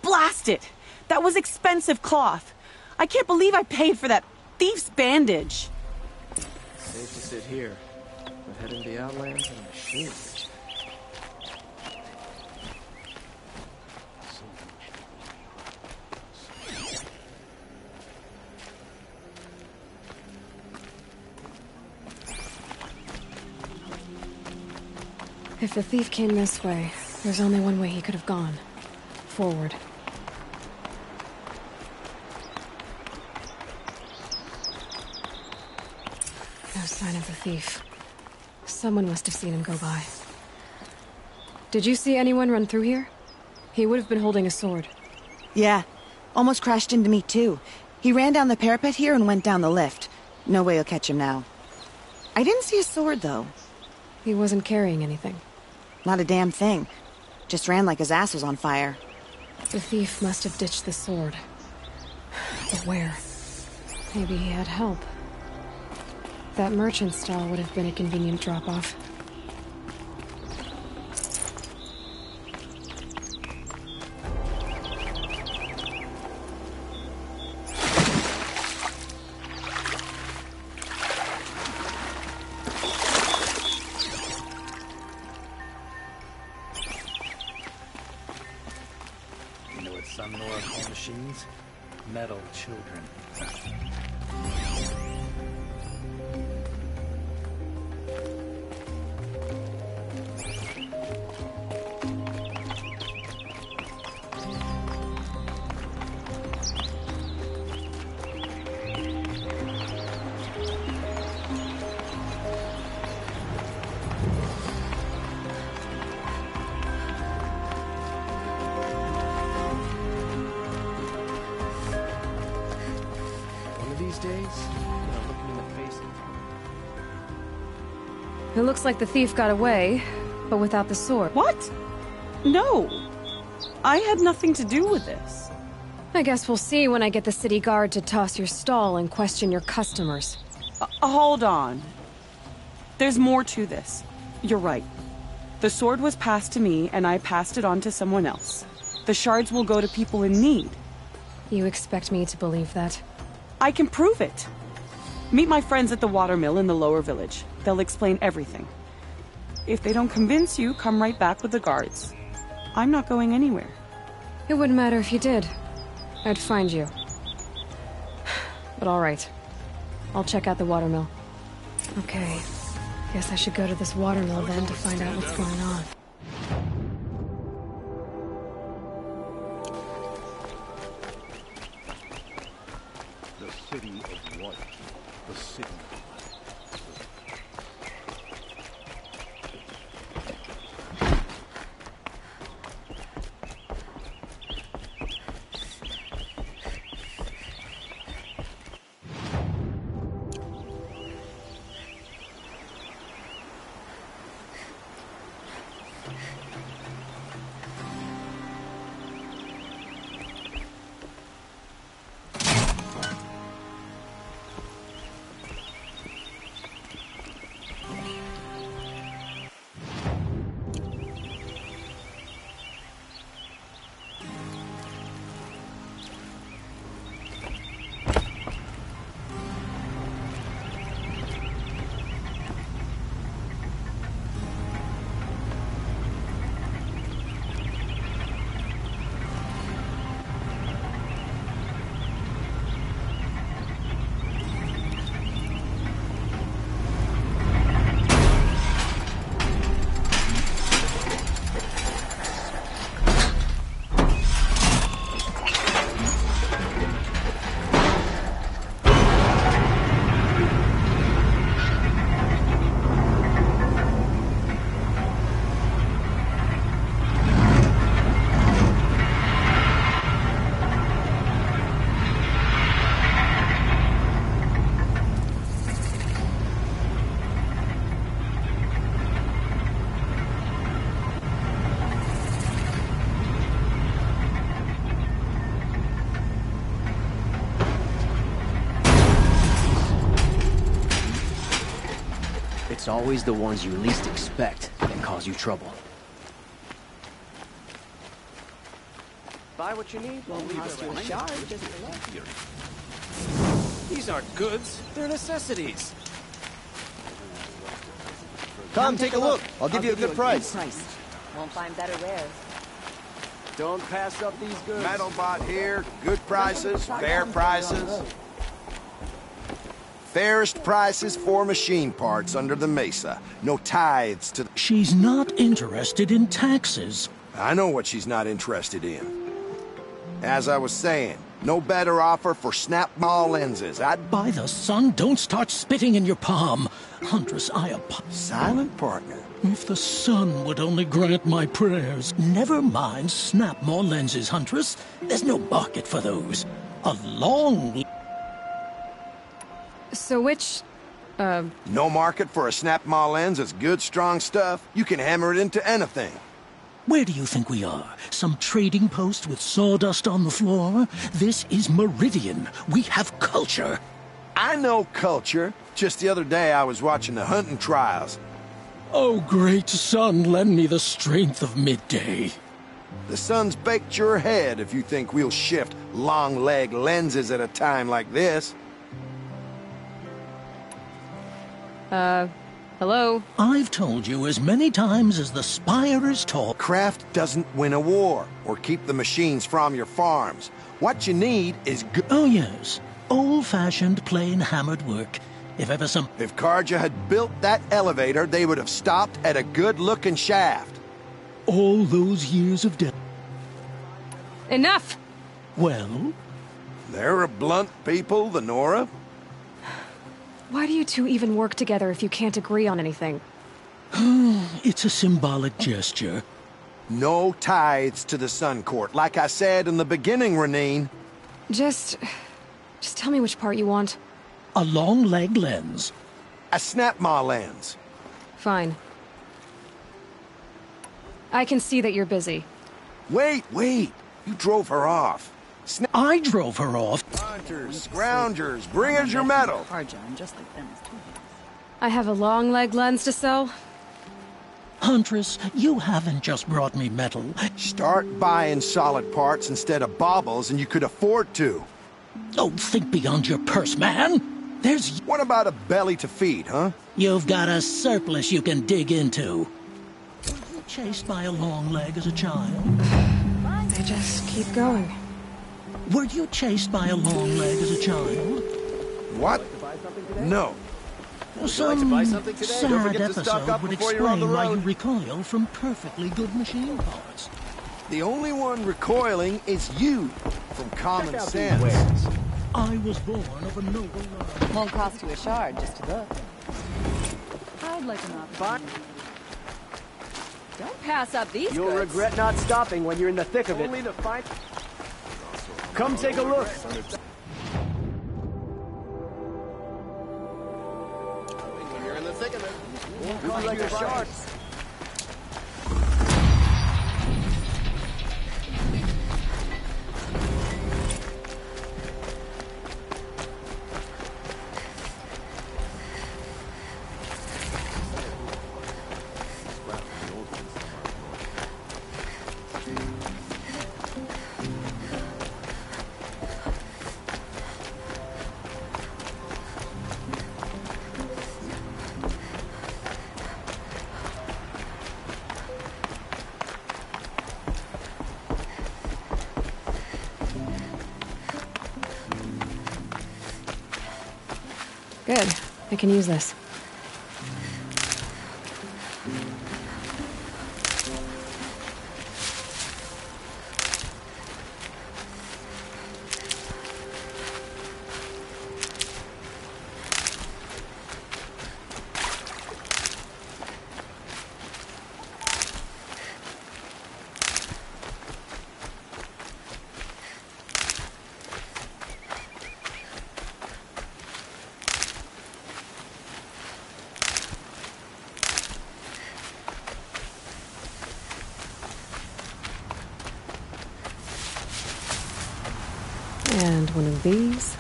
Blast it! That was expensive cloth. I can't believe I paid for that thief's bandage. Safe to sit here, but head into the Outlands and a machine. If the thief came this way, there's only one way he could have gone. Forward. No sign of the thief. Someone must have seen him go by. Did you see anyone run through here? He would have been holding a sword. Yeah. Almost crashed into me, too. He ran down the parapet here and went down the lift. No way you'll catch him now. I didn't see a sword, though. He wasn't carrying anything. Not a damn thing. Just ran like his ass was on fire. The thief must have ditched the sword. But where? Maybe he had help. That merchant stall would have been a convenient drop-off. Some Nora call machines metal children. It looks like the thief got away, but without the sword. What? No. I had nothing to do with this. I guess we'll see when I get the city guard to toss your stall and question your customers. Hold on. There's more to this. You're right. The sword was passed to me, and I passed it on to someone else. The shards will go to people in need. You expect me to believe that? I can prove it. Meet my friends at the watermill in the lower village. They'll explain everything. If they don't convince you, come right back with the guards. I'm not going anywhere. It wouldn't matter if you did. I'd find you. But all right. I'll check out the watermill. Okay. Guess I should go to this watermill then to find out what's going on. The city of what? The city. It's always the ones you least expect that cause you trouble. Buy what you need, won't cost you a shot. These aren't goods, they're necessities. Come, take a look. I'll give you a good price. Won't find better wares. Don't pass up these goods. Metal bot here, good prices, fair prices. Fairest prices for machine parts under the mesa. No tithes to... She's not interested in taxes. I know what she's not interested in. As I was saying, no better offer for snap-maw lenses. By the sun, don't start spitting in your palm. Huntress, Silent partner. If the sun would only grant my prayers. Never mind snap-maw lenses, Huntress. There's no market for those. A long... So which, No market for a snap-maw lens is good, strong stuff. You can hammer it into anything. Where do you think we are? Some trading post with sawdust on the floor? This is Meridian. We have culture. I know culture. Just the other day I was watching the hunting trials. Oh, great sun, lend me the strength of midday. The sun's baked your head if you think we'll shift long-leg lenses at a time like this. Hello? I've told you as many times as the spire is tall. Craft doesn't win a war, or keep the machines from your farms. What you need is good... Oh, yes. Old-fashioned, plain hammered work. If ever some... If Karja had built that elevator, they would have stopped at a good-looking shaft. All those years of death. Enough! Well? They're a blunt people, the Nora. Why do you two even work together if you can't agree on anything? It's a symbolic gesture. No tithes to the Sun Court, like I said in the beginning, Renine. Just tell me which part you want. A long-leg lens. A snap-maw lens. Fine. I can see that you're busy. Wait. You drove her off. I drove her off. Hunters, scroungers, bring us your metal. I have a long leg lens to sell. Huntress, you haven't just brought me metal. Start buying solid parts instead of baubles and you could afford to. Oh, think beyond your purse, man. There's... What about a belly to feed, huh? You've got a surplus you can dig into. Were you chased by a long leg as a child? They just keep going. Were you chased by a long leg as a child? What? No. Some sad episode would explain why you recoil from perfectly good machine parts. The only one recoiling is you, from common sense. I was born of a noble line. Won't cost you a shard just to look. I'd like an opportunity. Don't pass up these You'll goods. regret not stopping when you're in the thick of it. Only to find... Come take a look. When you're in the thick of it, Won't cost you a shard. Good. I can use this. And one of these.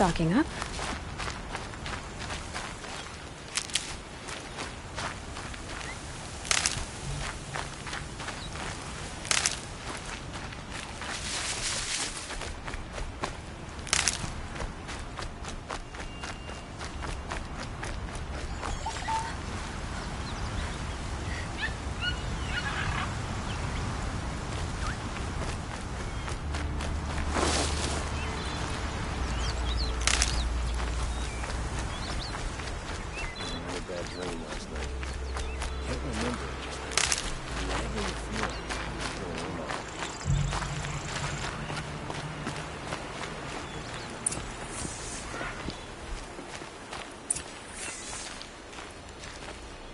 stocking up.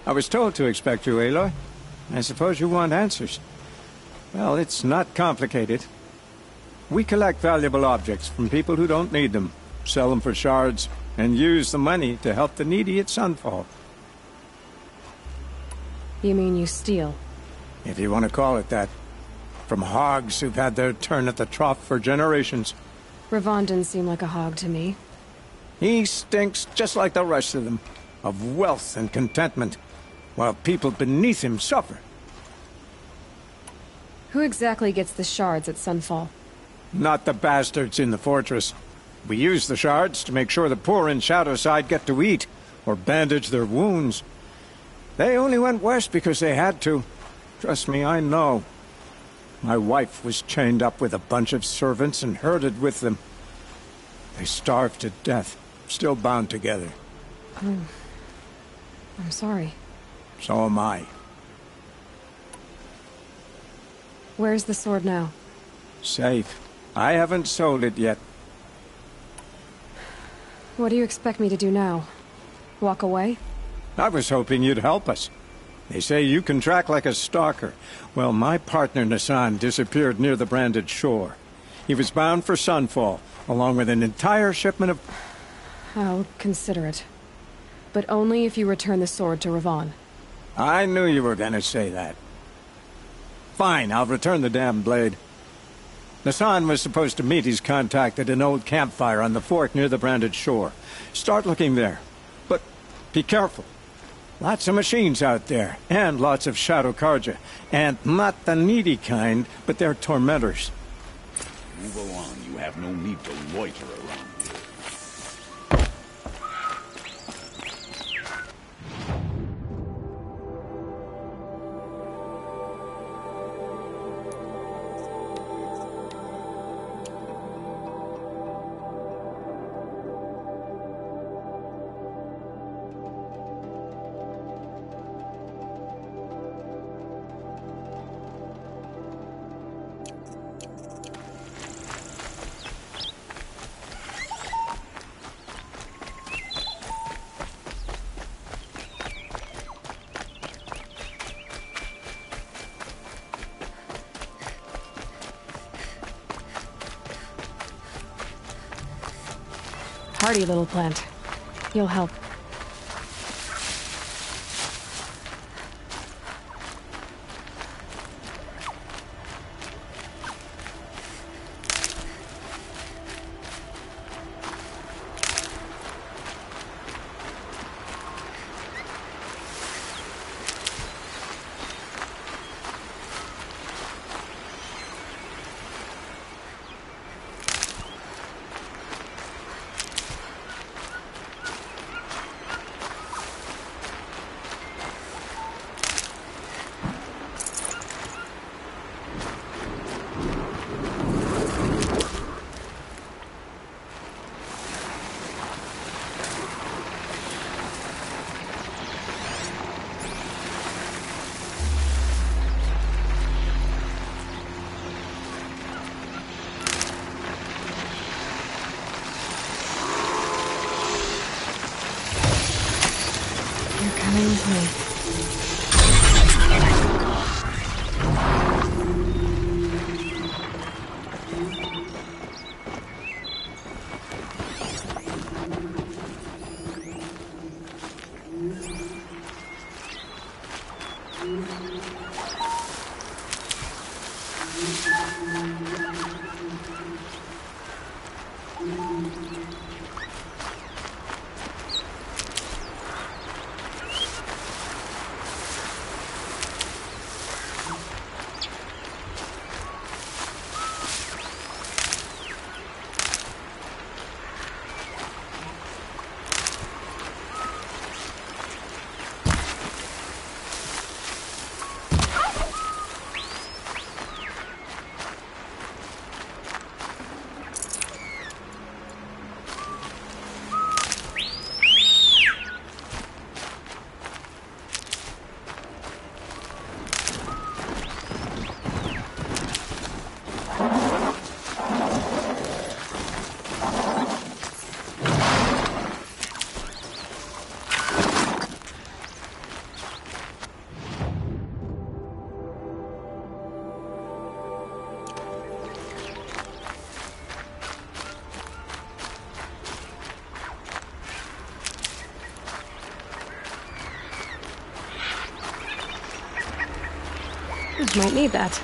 I was told to expect you, Aloy. I suppose you want answers. Well, it's not complicated. We collect valuable objects from people who don't need them, sell them for shards, and use the money to help the needy at Sunfall. You mean you steal? If you want to call it that. From hogs who've had their turn at the trough for generations. Ravon didn't seem like a hog to me. He stinks just like the rest of them, of wealth and contentment, while people beneath him suffer. Who exactly gets the shards at Sunfall? Not the bastards in the fortress. We use the shards to make sure the poor in Shadowside get to eat, or bandage their wounds. They only went west because they had to. Trust me, I know. My wife was chained up with a bunch of servants and herded with them. They starved to death, still bound together. Oh. I'm sorry. So am I. Where's the sword now? Safe. I haven't sold it yet. What do you expect me to do now? Walk away? I was hoping you'd help us. They say you can track like a stalker. Well, my partner Nassan disappeared near the branded shore. He was bound for Sunfall, along with an entire shipment of... I'll consider it. But only if you return the sword to Ravon. I knew you were gonna say that. Fine, I'll return the damn blade. Nassan was supposed to meet his contact at an old campfire on the fork near the branded shore. Start looking there. But be careful. Lots of machines out there, and lots of Shadow Karja. And not the needy kind, but they're tormentors. Move along. You have no need to loiter around here. Hardy little plant. You'll help. Coming with me. Might need that.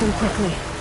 Quickly.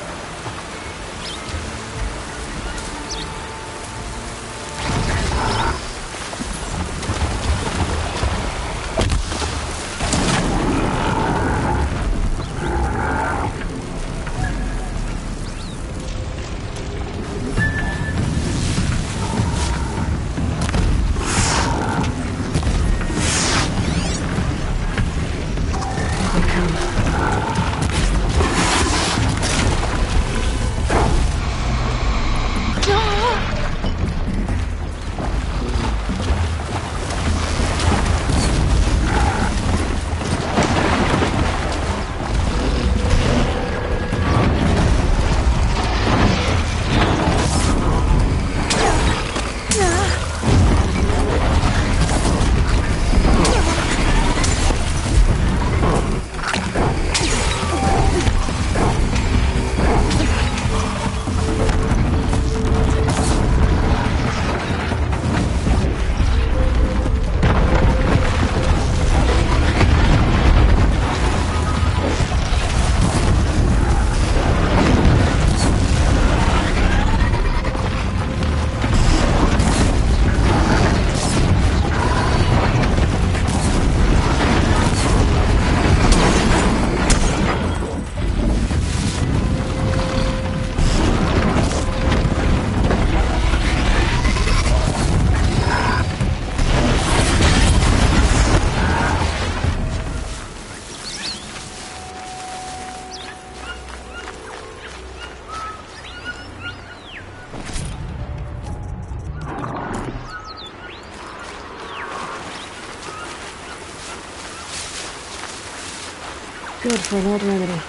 Good for an old remedy.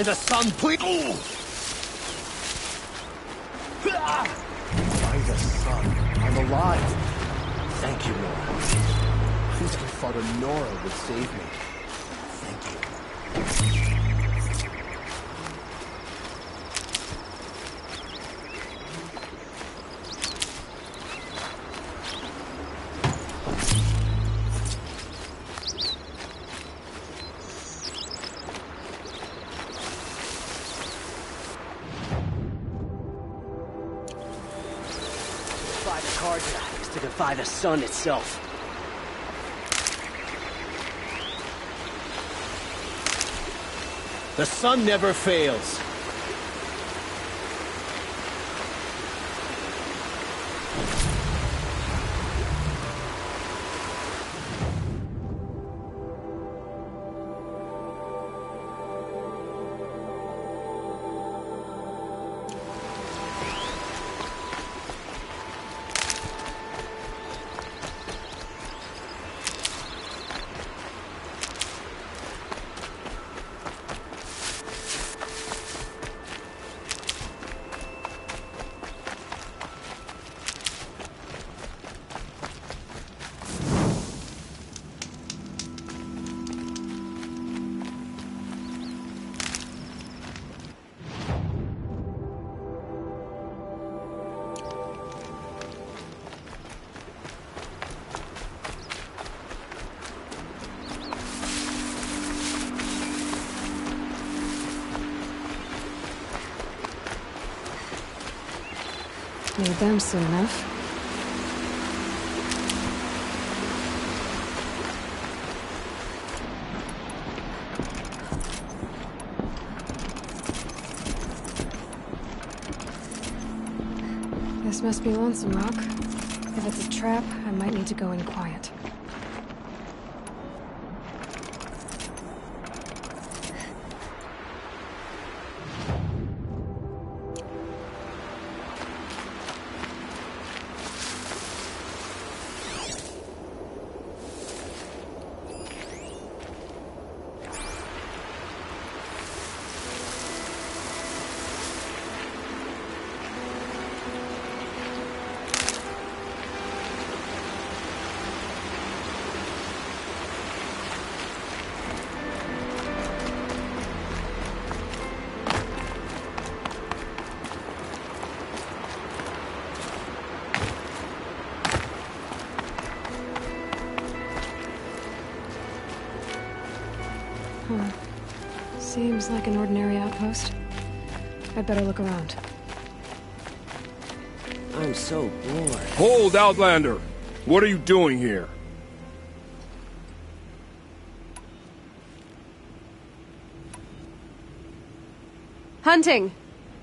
By the sun, please! By the sun, I'm alive. Thank you, Nora. I never thought a Nora would save me. Thank you. To defy the sun itself. The sun never fails. Need them soon enough. This must be Lonesome Rock. If it's a trap, I might need to go in quiet. Seems like an ordinary outpost. I'd better look around. I'm so bored. Hold, Outlander! What are you doing here? Hunting!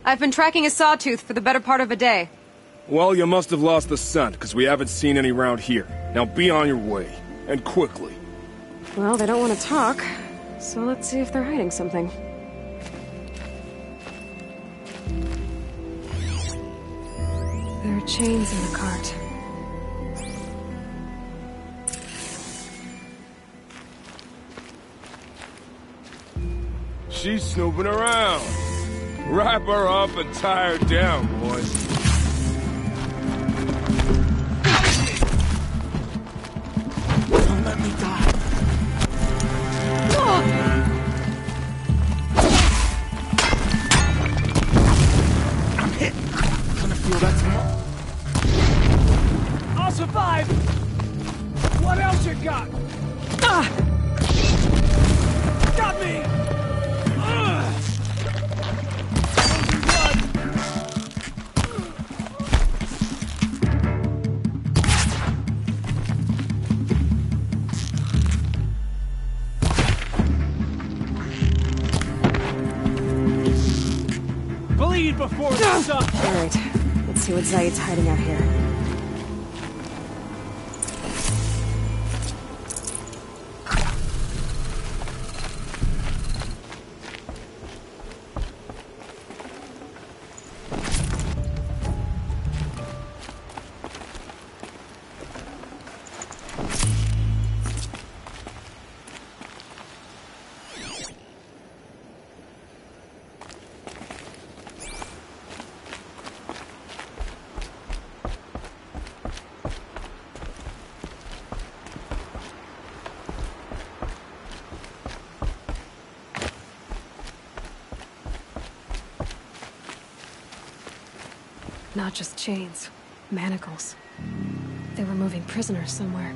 I've been tracking a sawtooth for the better part of a day. Well, you must have lost the scent, because we haven't seen any round here. Now be on your way, and quickly. Well, they don't want to talk, so let's see if they're hiding something. There are chains in the cart. She's snooping around. Wrap her up and tie her down, boys. Don't let me die. I'm hit. Gonna feel that smell? I'll survive! What else you got? Got me! Bleed before the sun! Alright, let's see what Zaid's hiding out here. Not just chains, manacles. They were moving prisoners somewhere.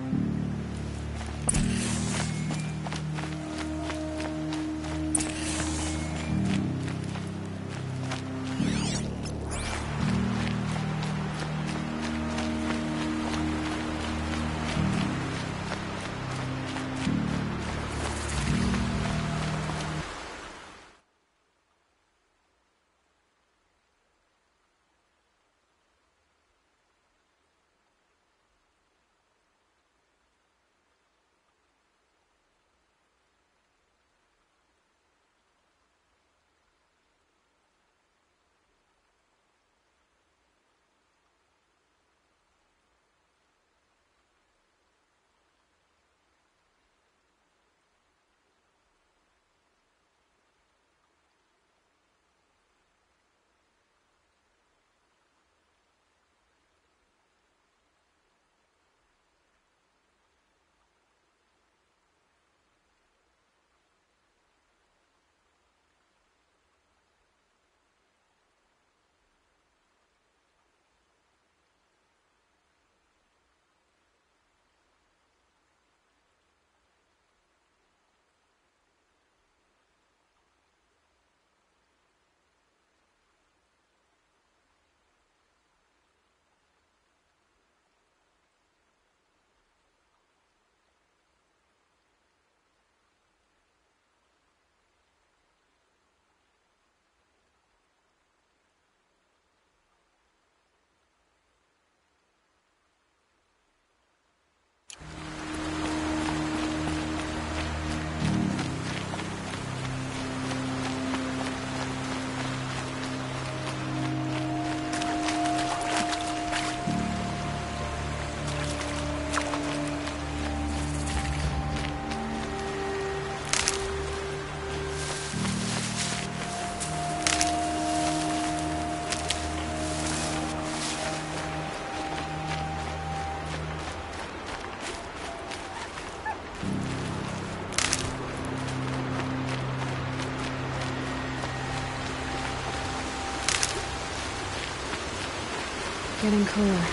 Getting cooler.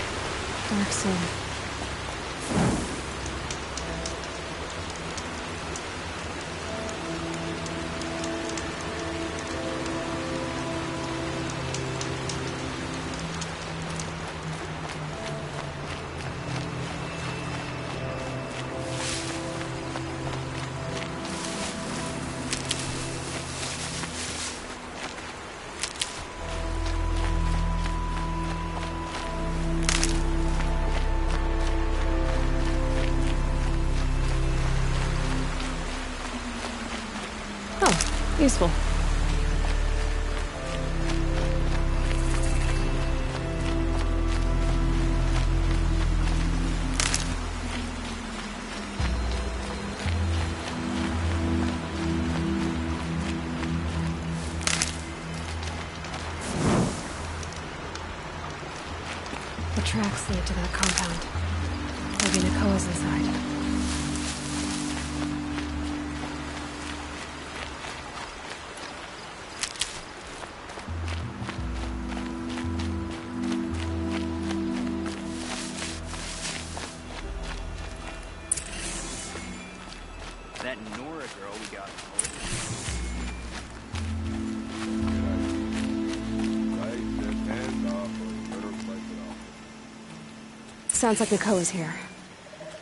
Dark soon. Useful. The tracks lead to that compound. Maybe Nakoa's inside. Sounds like Nakoa's here.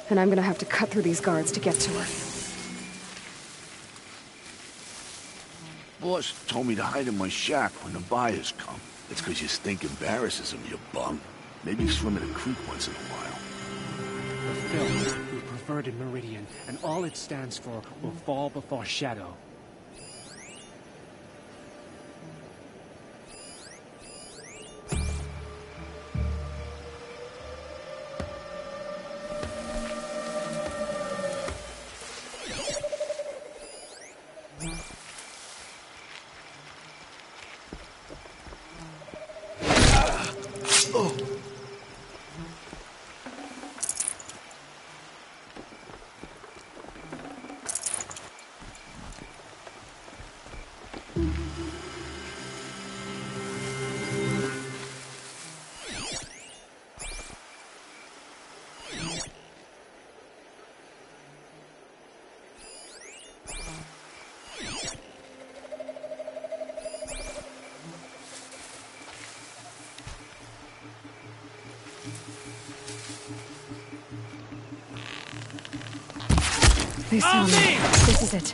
And I'm gonna have to cut through these guards to get to her. Boss told me to hide in my shack when the buyers come. It's 'cause you stink embarrasses him, you bum. Maybe swim in a creek once in a while. The film, we perverted Meridian, and all it stands for will fall before Shadow. They saw me. This is it.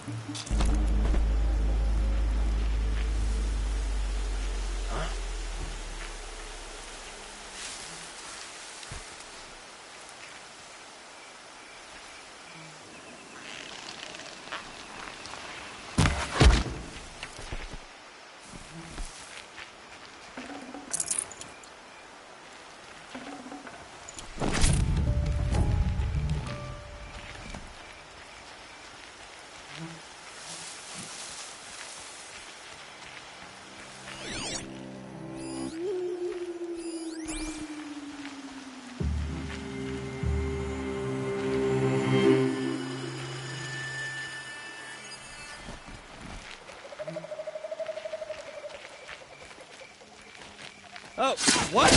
Oh, what?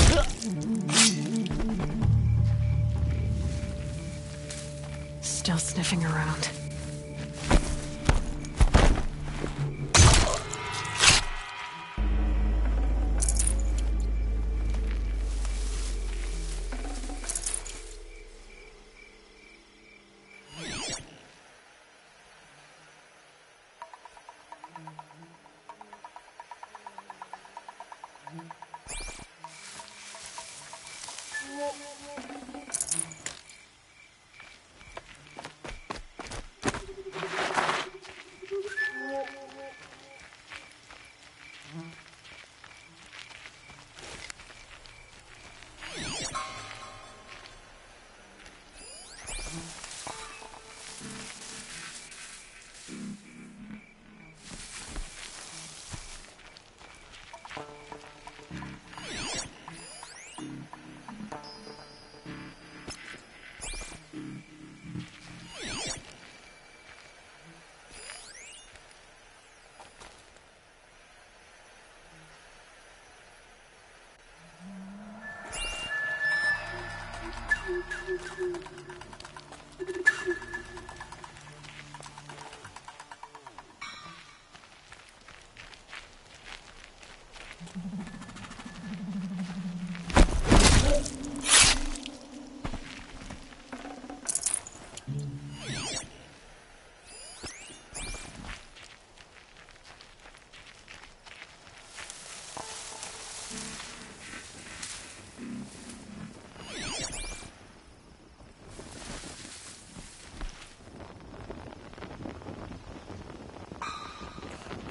Still sniffing around.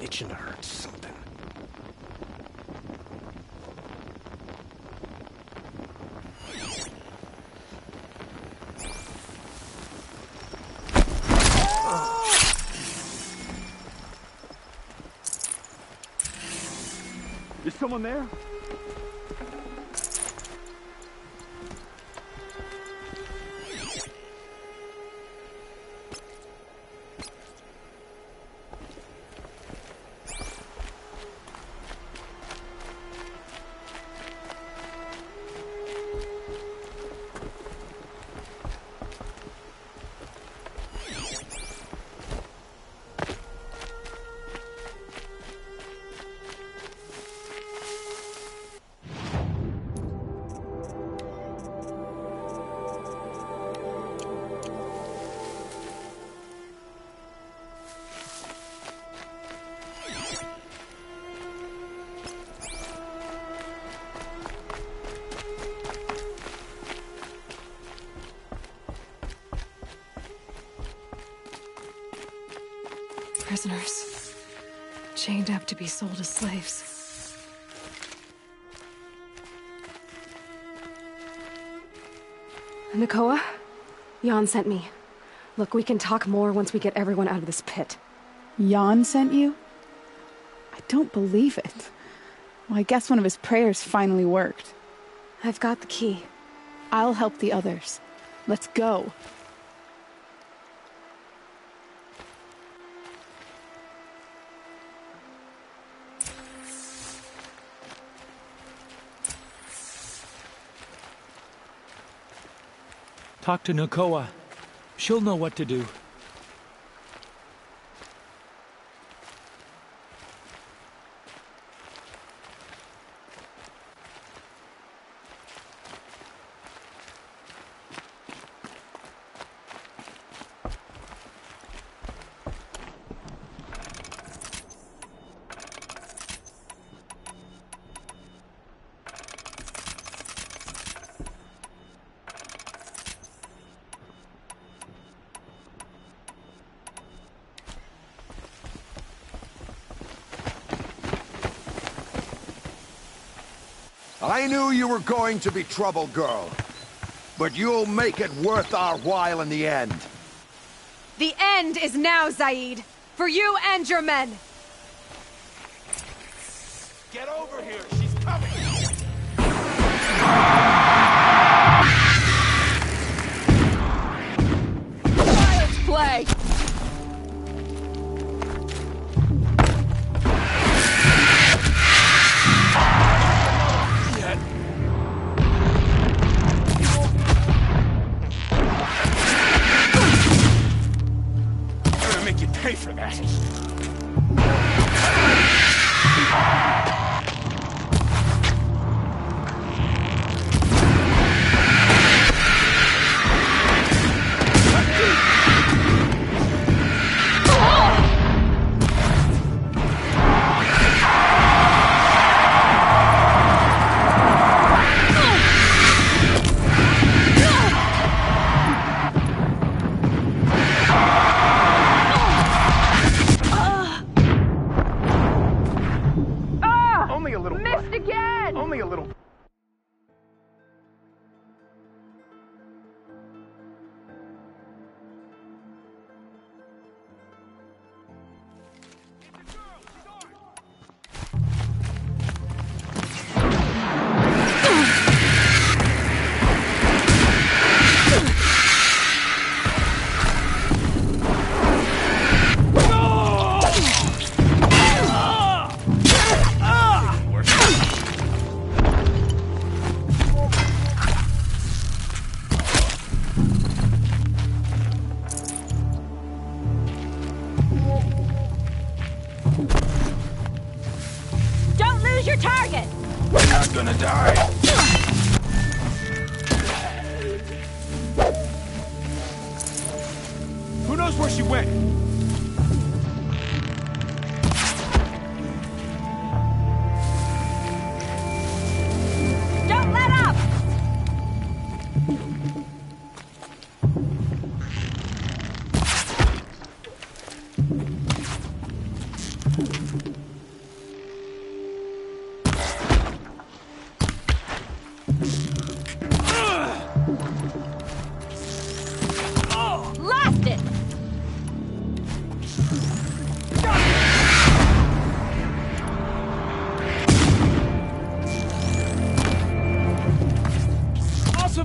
Itching to hurt something. Is someone there? Prisoners, chained up to be sold as slaves. Nakoa, Jan sent me. Look, we can talk more once we get everyone out of this pit. Jan sent you? I don't believe it. Well, I guess one of his prayers finally worked. I've got the key. I'll help the others. Let's go. Talk to Nakoa. She'll know what to do. I knew you were going to be trouble, girl. But you'll make it worth our while in the end. The end is now, Zaid. For you and your men. Get over here! She's coming! Child's play! I'm gonna make you pay for that.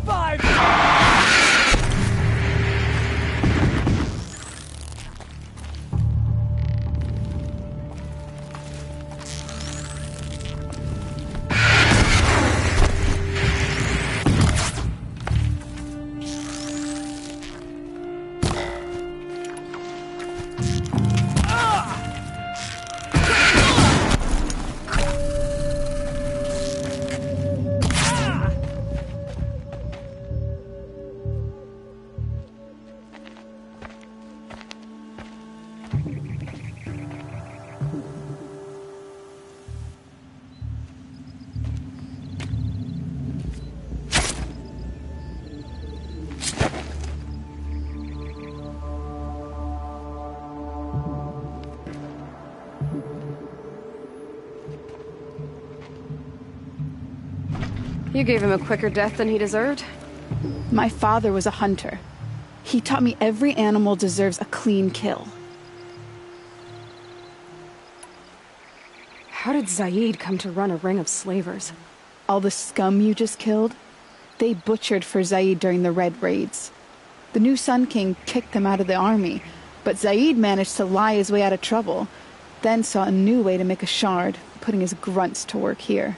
survive! You gave him a quicker death than he deserved. My father was a hunter. He taught me every animal deserves a clean kill. How did Zaid come to run a ring of slavers? All the scum you just killed? They butchered for Zaid during the Red Raids. The new Sun King kicked them out of the army, but Zaid managed to lie his way out of trouble, then saw a new way to make a shard, putting his grunts to work here.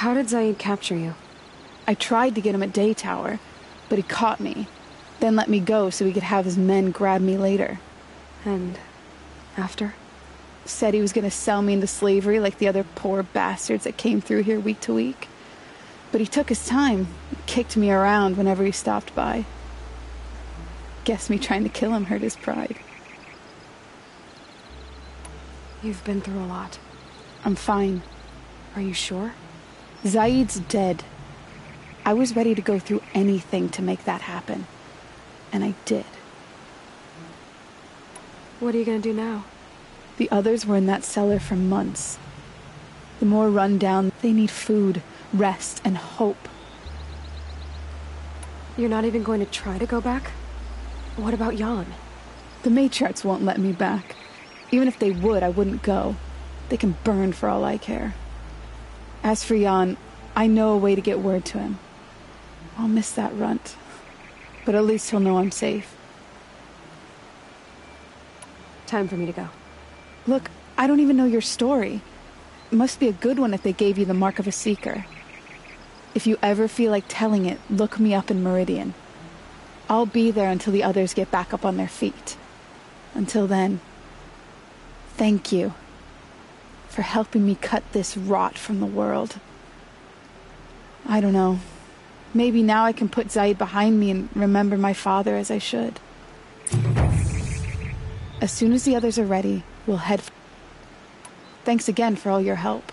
How did Zaid capture you? I tried to get him at Day Tower, but he caught me, then let me go so he could have his men grab me later. And after? Said he was going to sell me into slavery like the other poor bastards that came through here week to week. But he took his time, kicked me around whenever he stopped by. Guess me trying to kill him hurt his pride. You've been through a lot. I'm fine. Are you sure? Zaid's dead. I was ready to go through anything to make that happen. And I did. What are you gonna do now? The others were in that cellar for months. The more run down, they need food, rest, and hope. You're not even going to try to go back? What about Jan? The matriarchs won't let me back. Even if they would, I wouldn't go. They can burn for all I care. As for Jan, I know a way to get word to him. I'll miss that runt. But at least he'll know I'm safe. Time for me to go. Look, I don't even know your story. It must be a good one if they gave you the mark of a seeker. If you ever feel like telling it, look me up in Meridian. I'll be there until the others get back up on their feet. Until then, thank you for helping me cut this rot from the world. I don't know. Maybe now I can put Zaid behind me and remember my father as I should. As soon as the others are ready, we'll head for... Thanks again for all your help.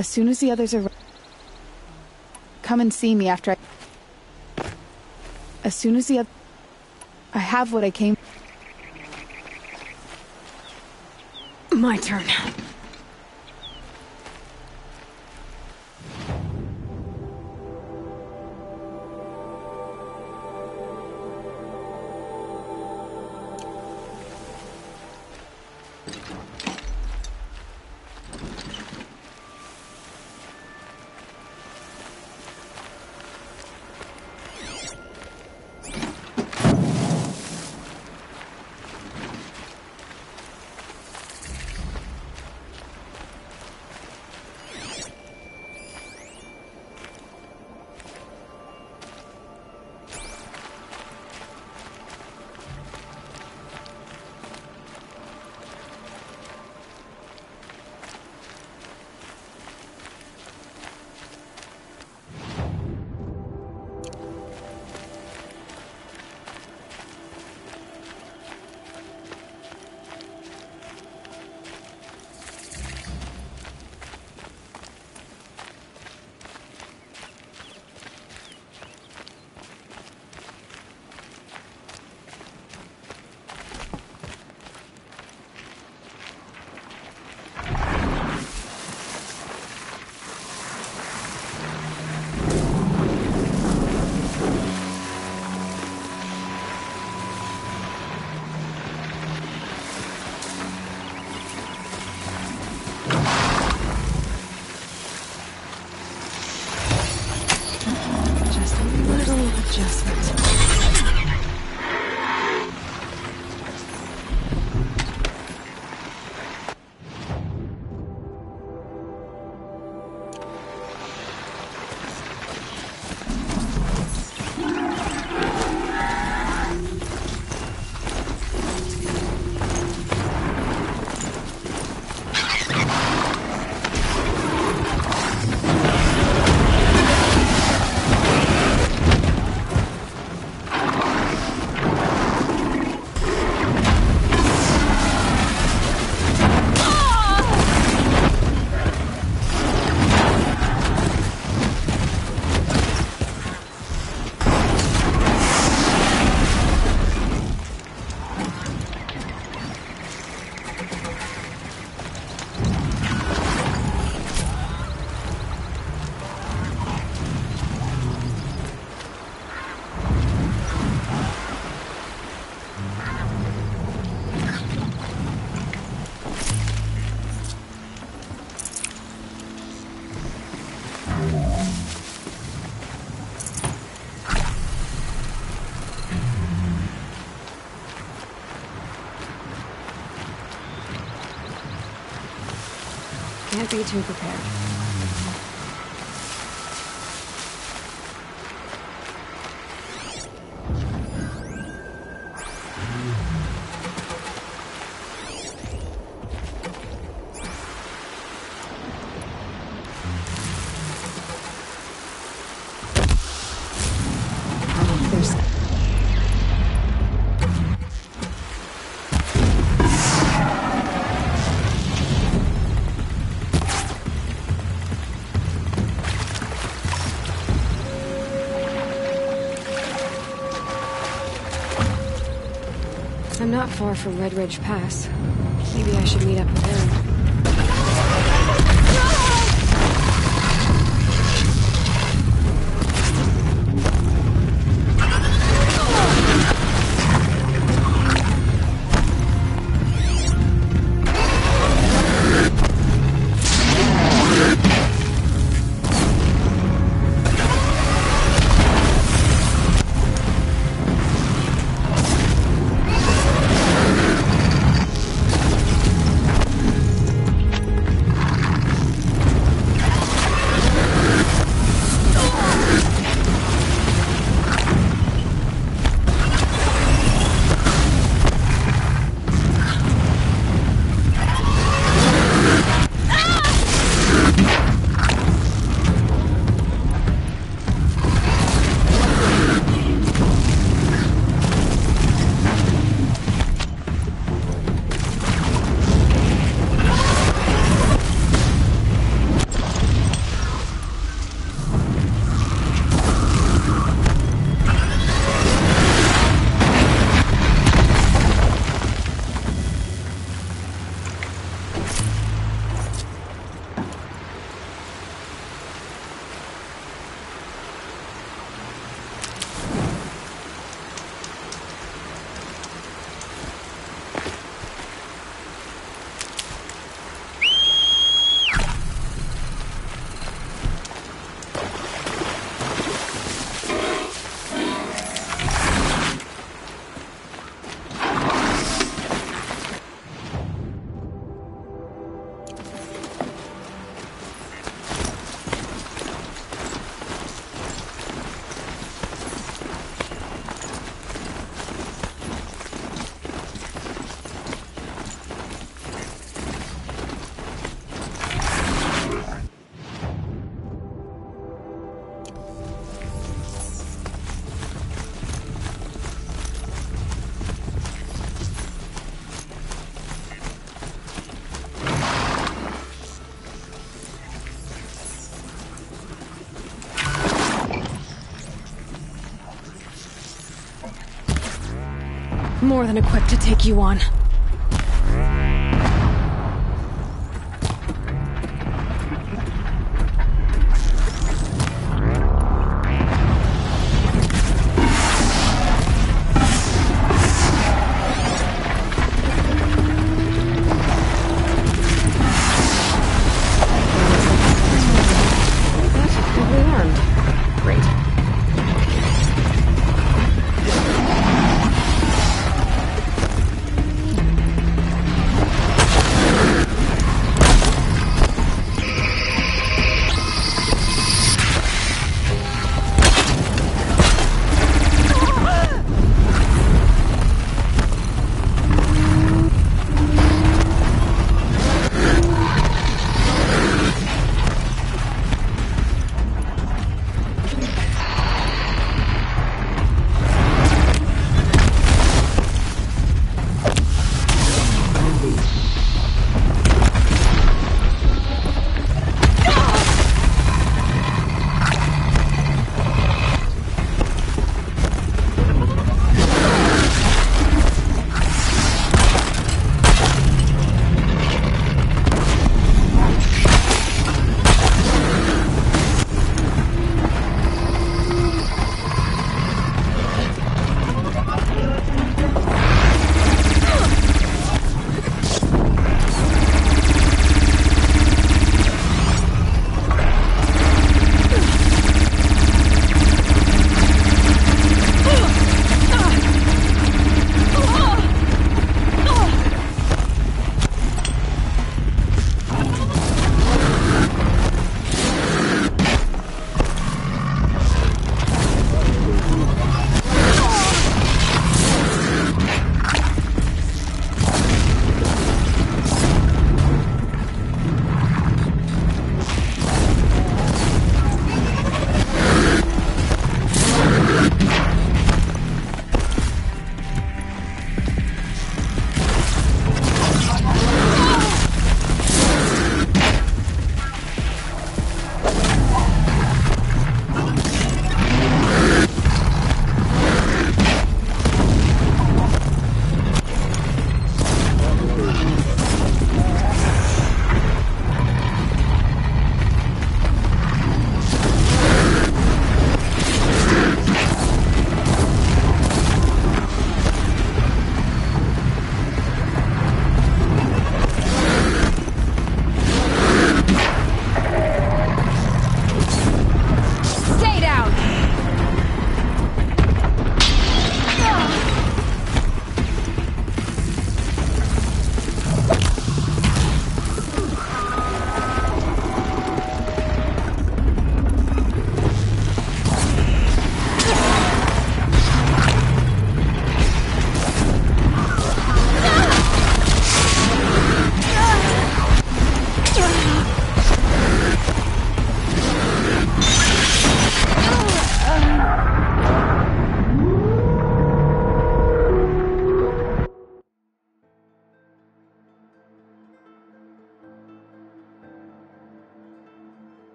As soon as the others are... Come and see me after I... As soon as the other... I have what I came... My turn. adjustment. Can't be too prepared. I'm not far from Red Ridge Pass. Maybe I should meet up with him. More than equipped to take you on. That's completely armed. Great.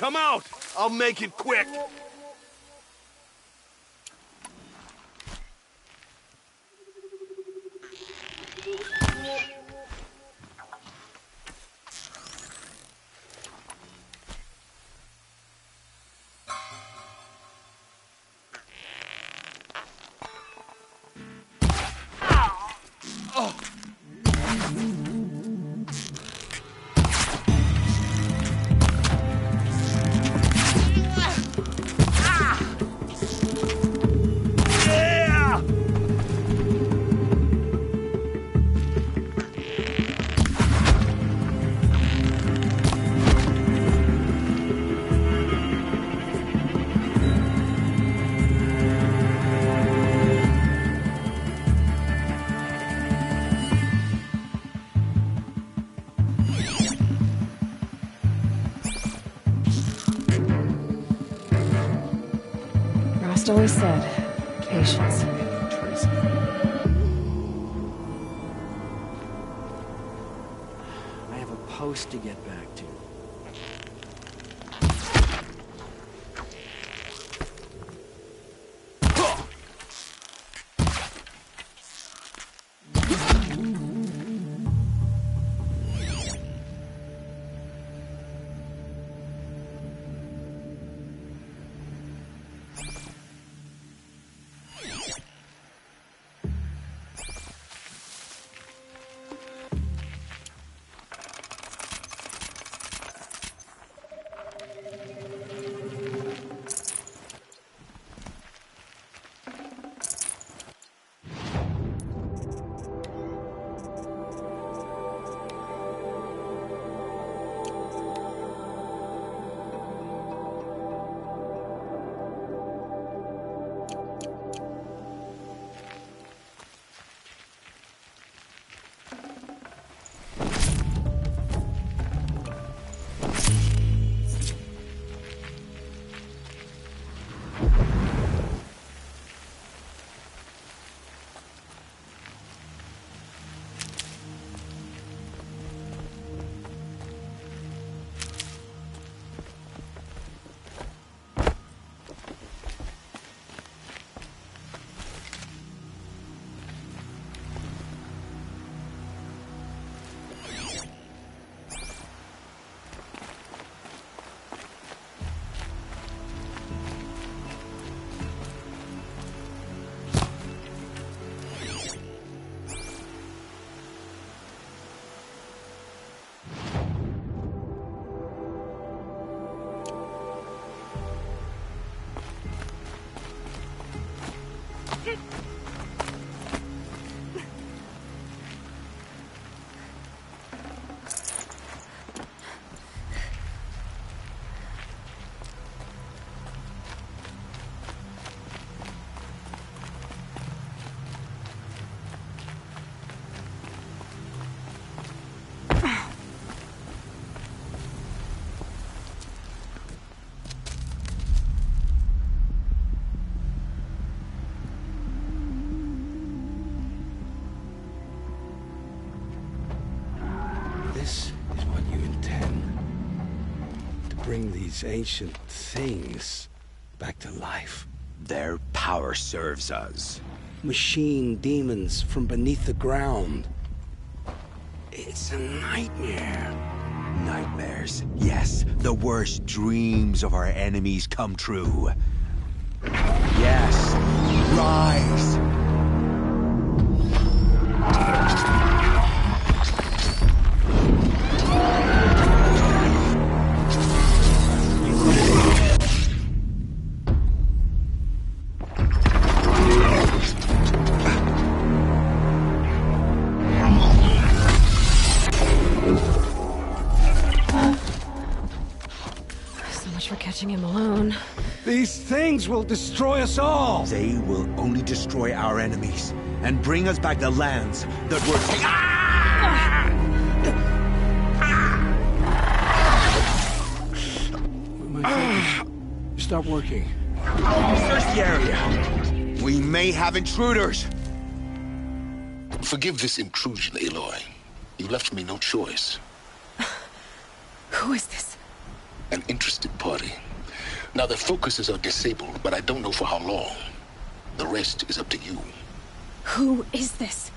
Come out! I'll make it quick! Always said, patience. Tracy. I have a post to get back to. This is what you intend. To bring these ancient things back to life. Their power serves us. Machine demons from beneath the ground. It's a nightmare. Nightmares. Yes, the worst dreams of our enemies come true. Yes, rise! Catching him alone. These things will destroy us all! They will only destroy our enemies and bring us back the lands that were My fingers stop working. Search the area. We may have intruders. Forgive this intrusion, Aloy. You left me no choice. Who is this? an interested party. Now, the focuses are disabled, but I don't know for how long. The rest is up to you. Who is this?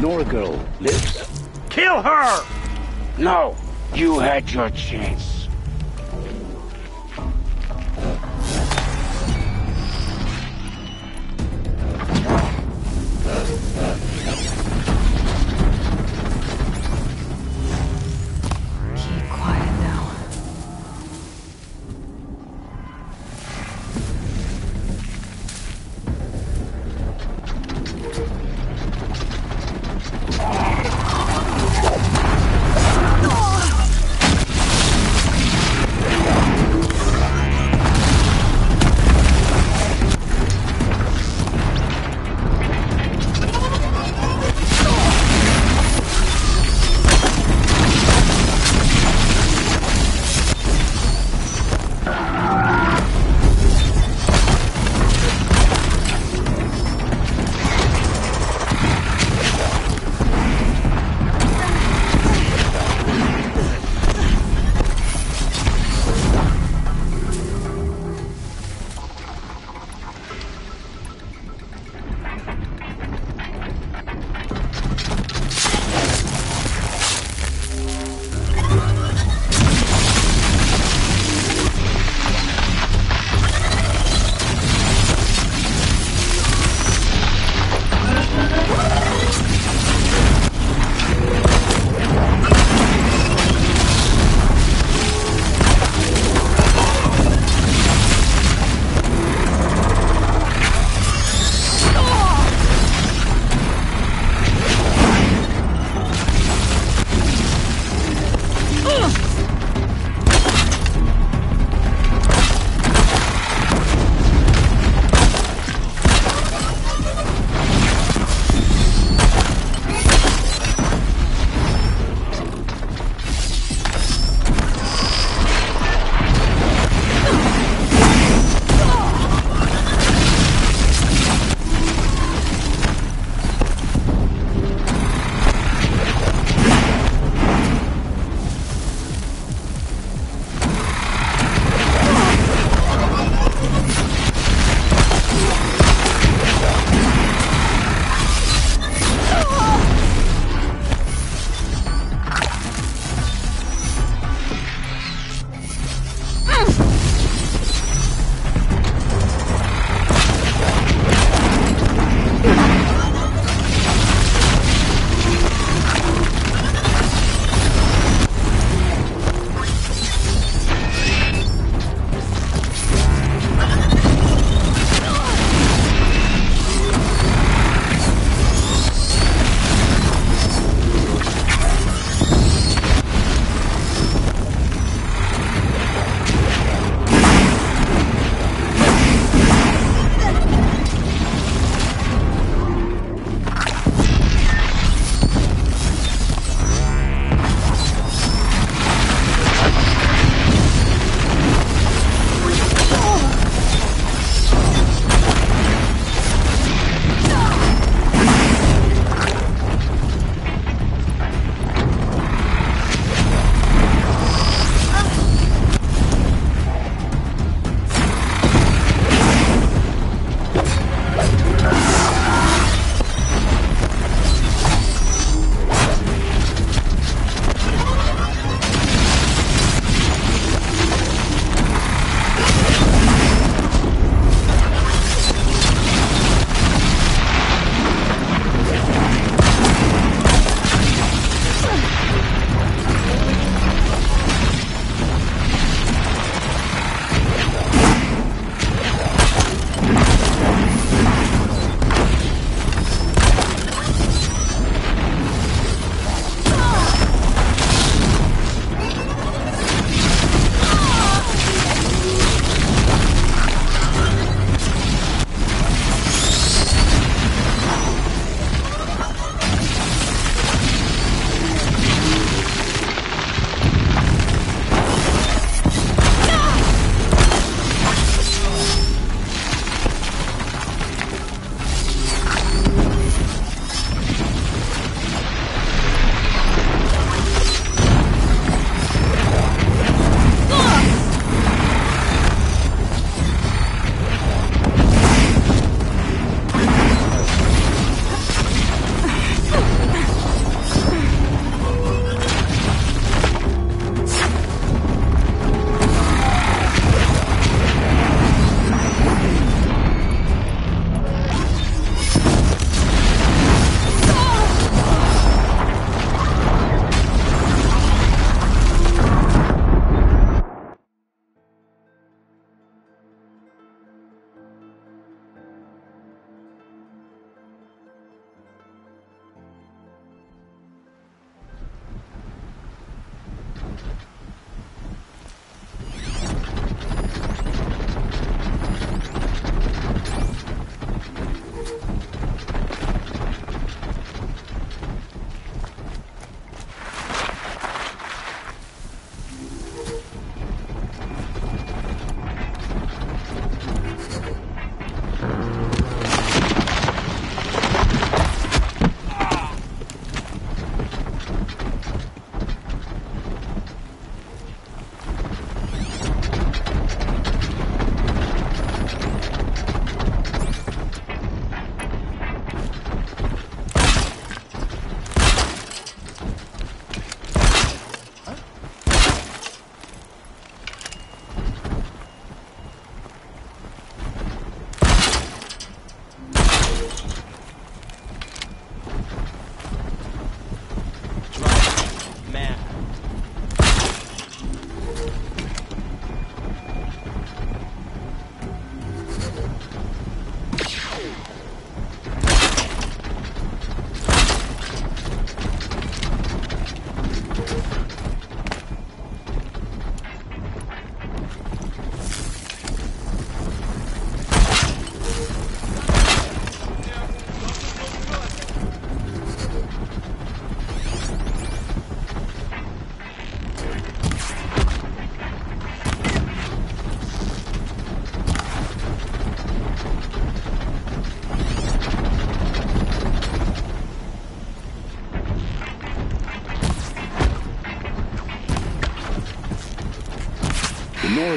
Nora girl lives? Kill her! No, you had your chance. Keep quiet now.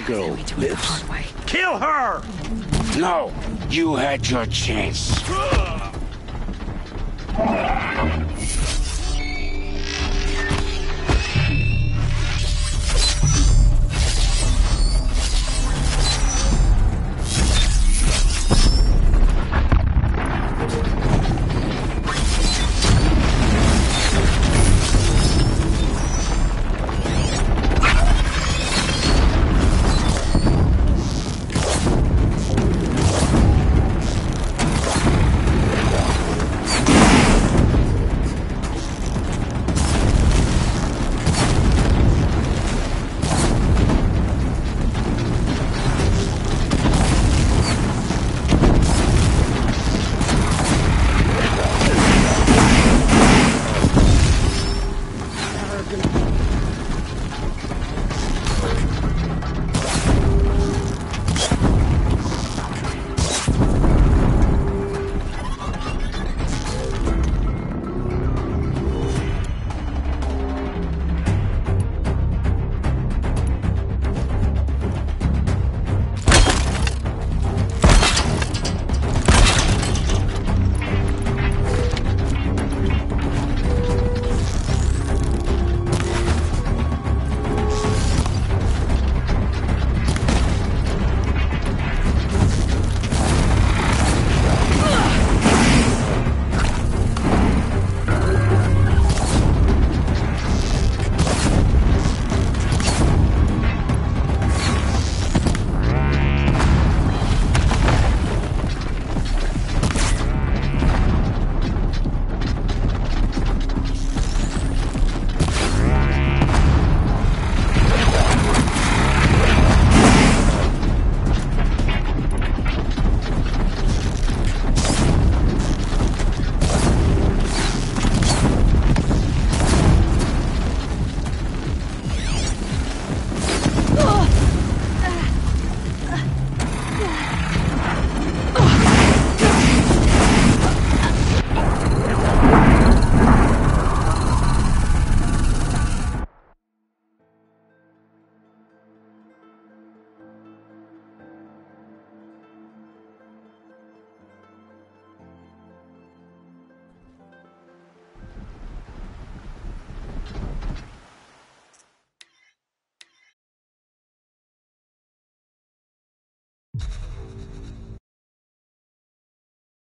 poor girl lives. Kill her! No, you had your chance.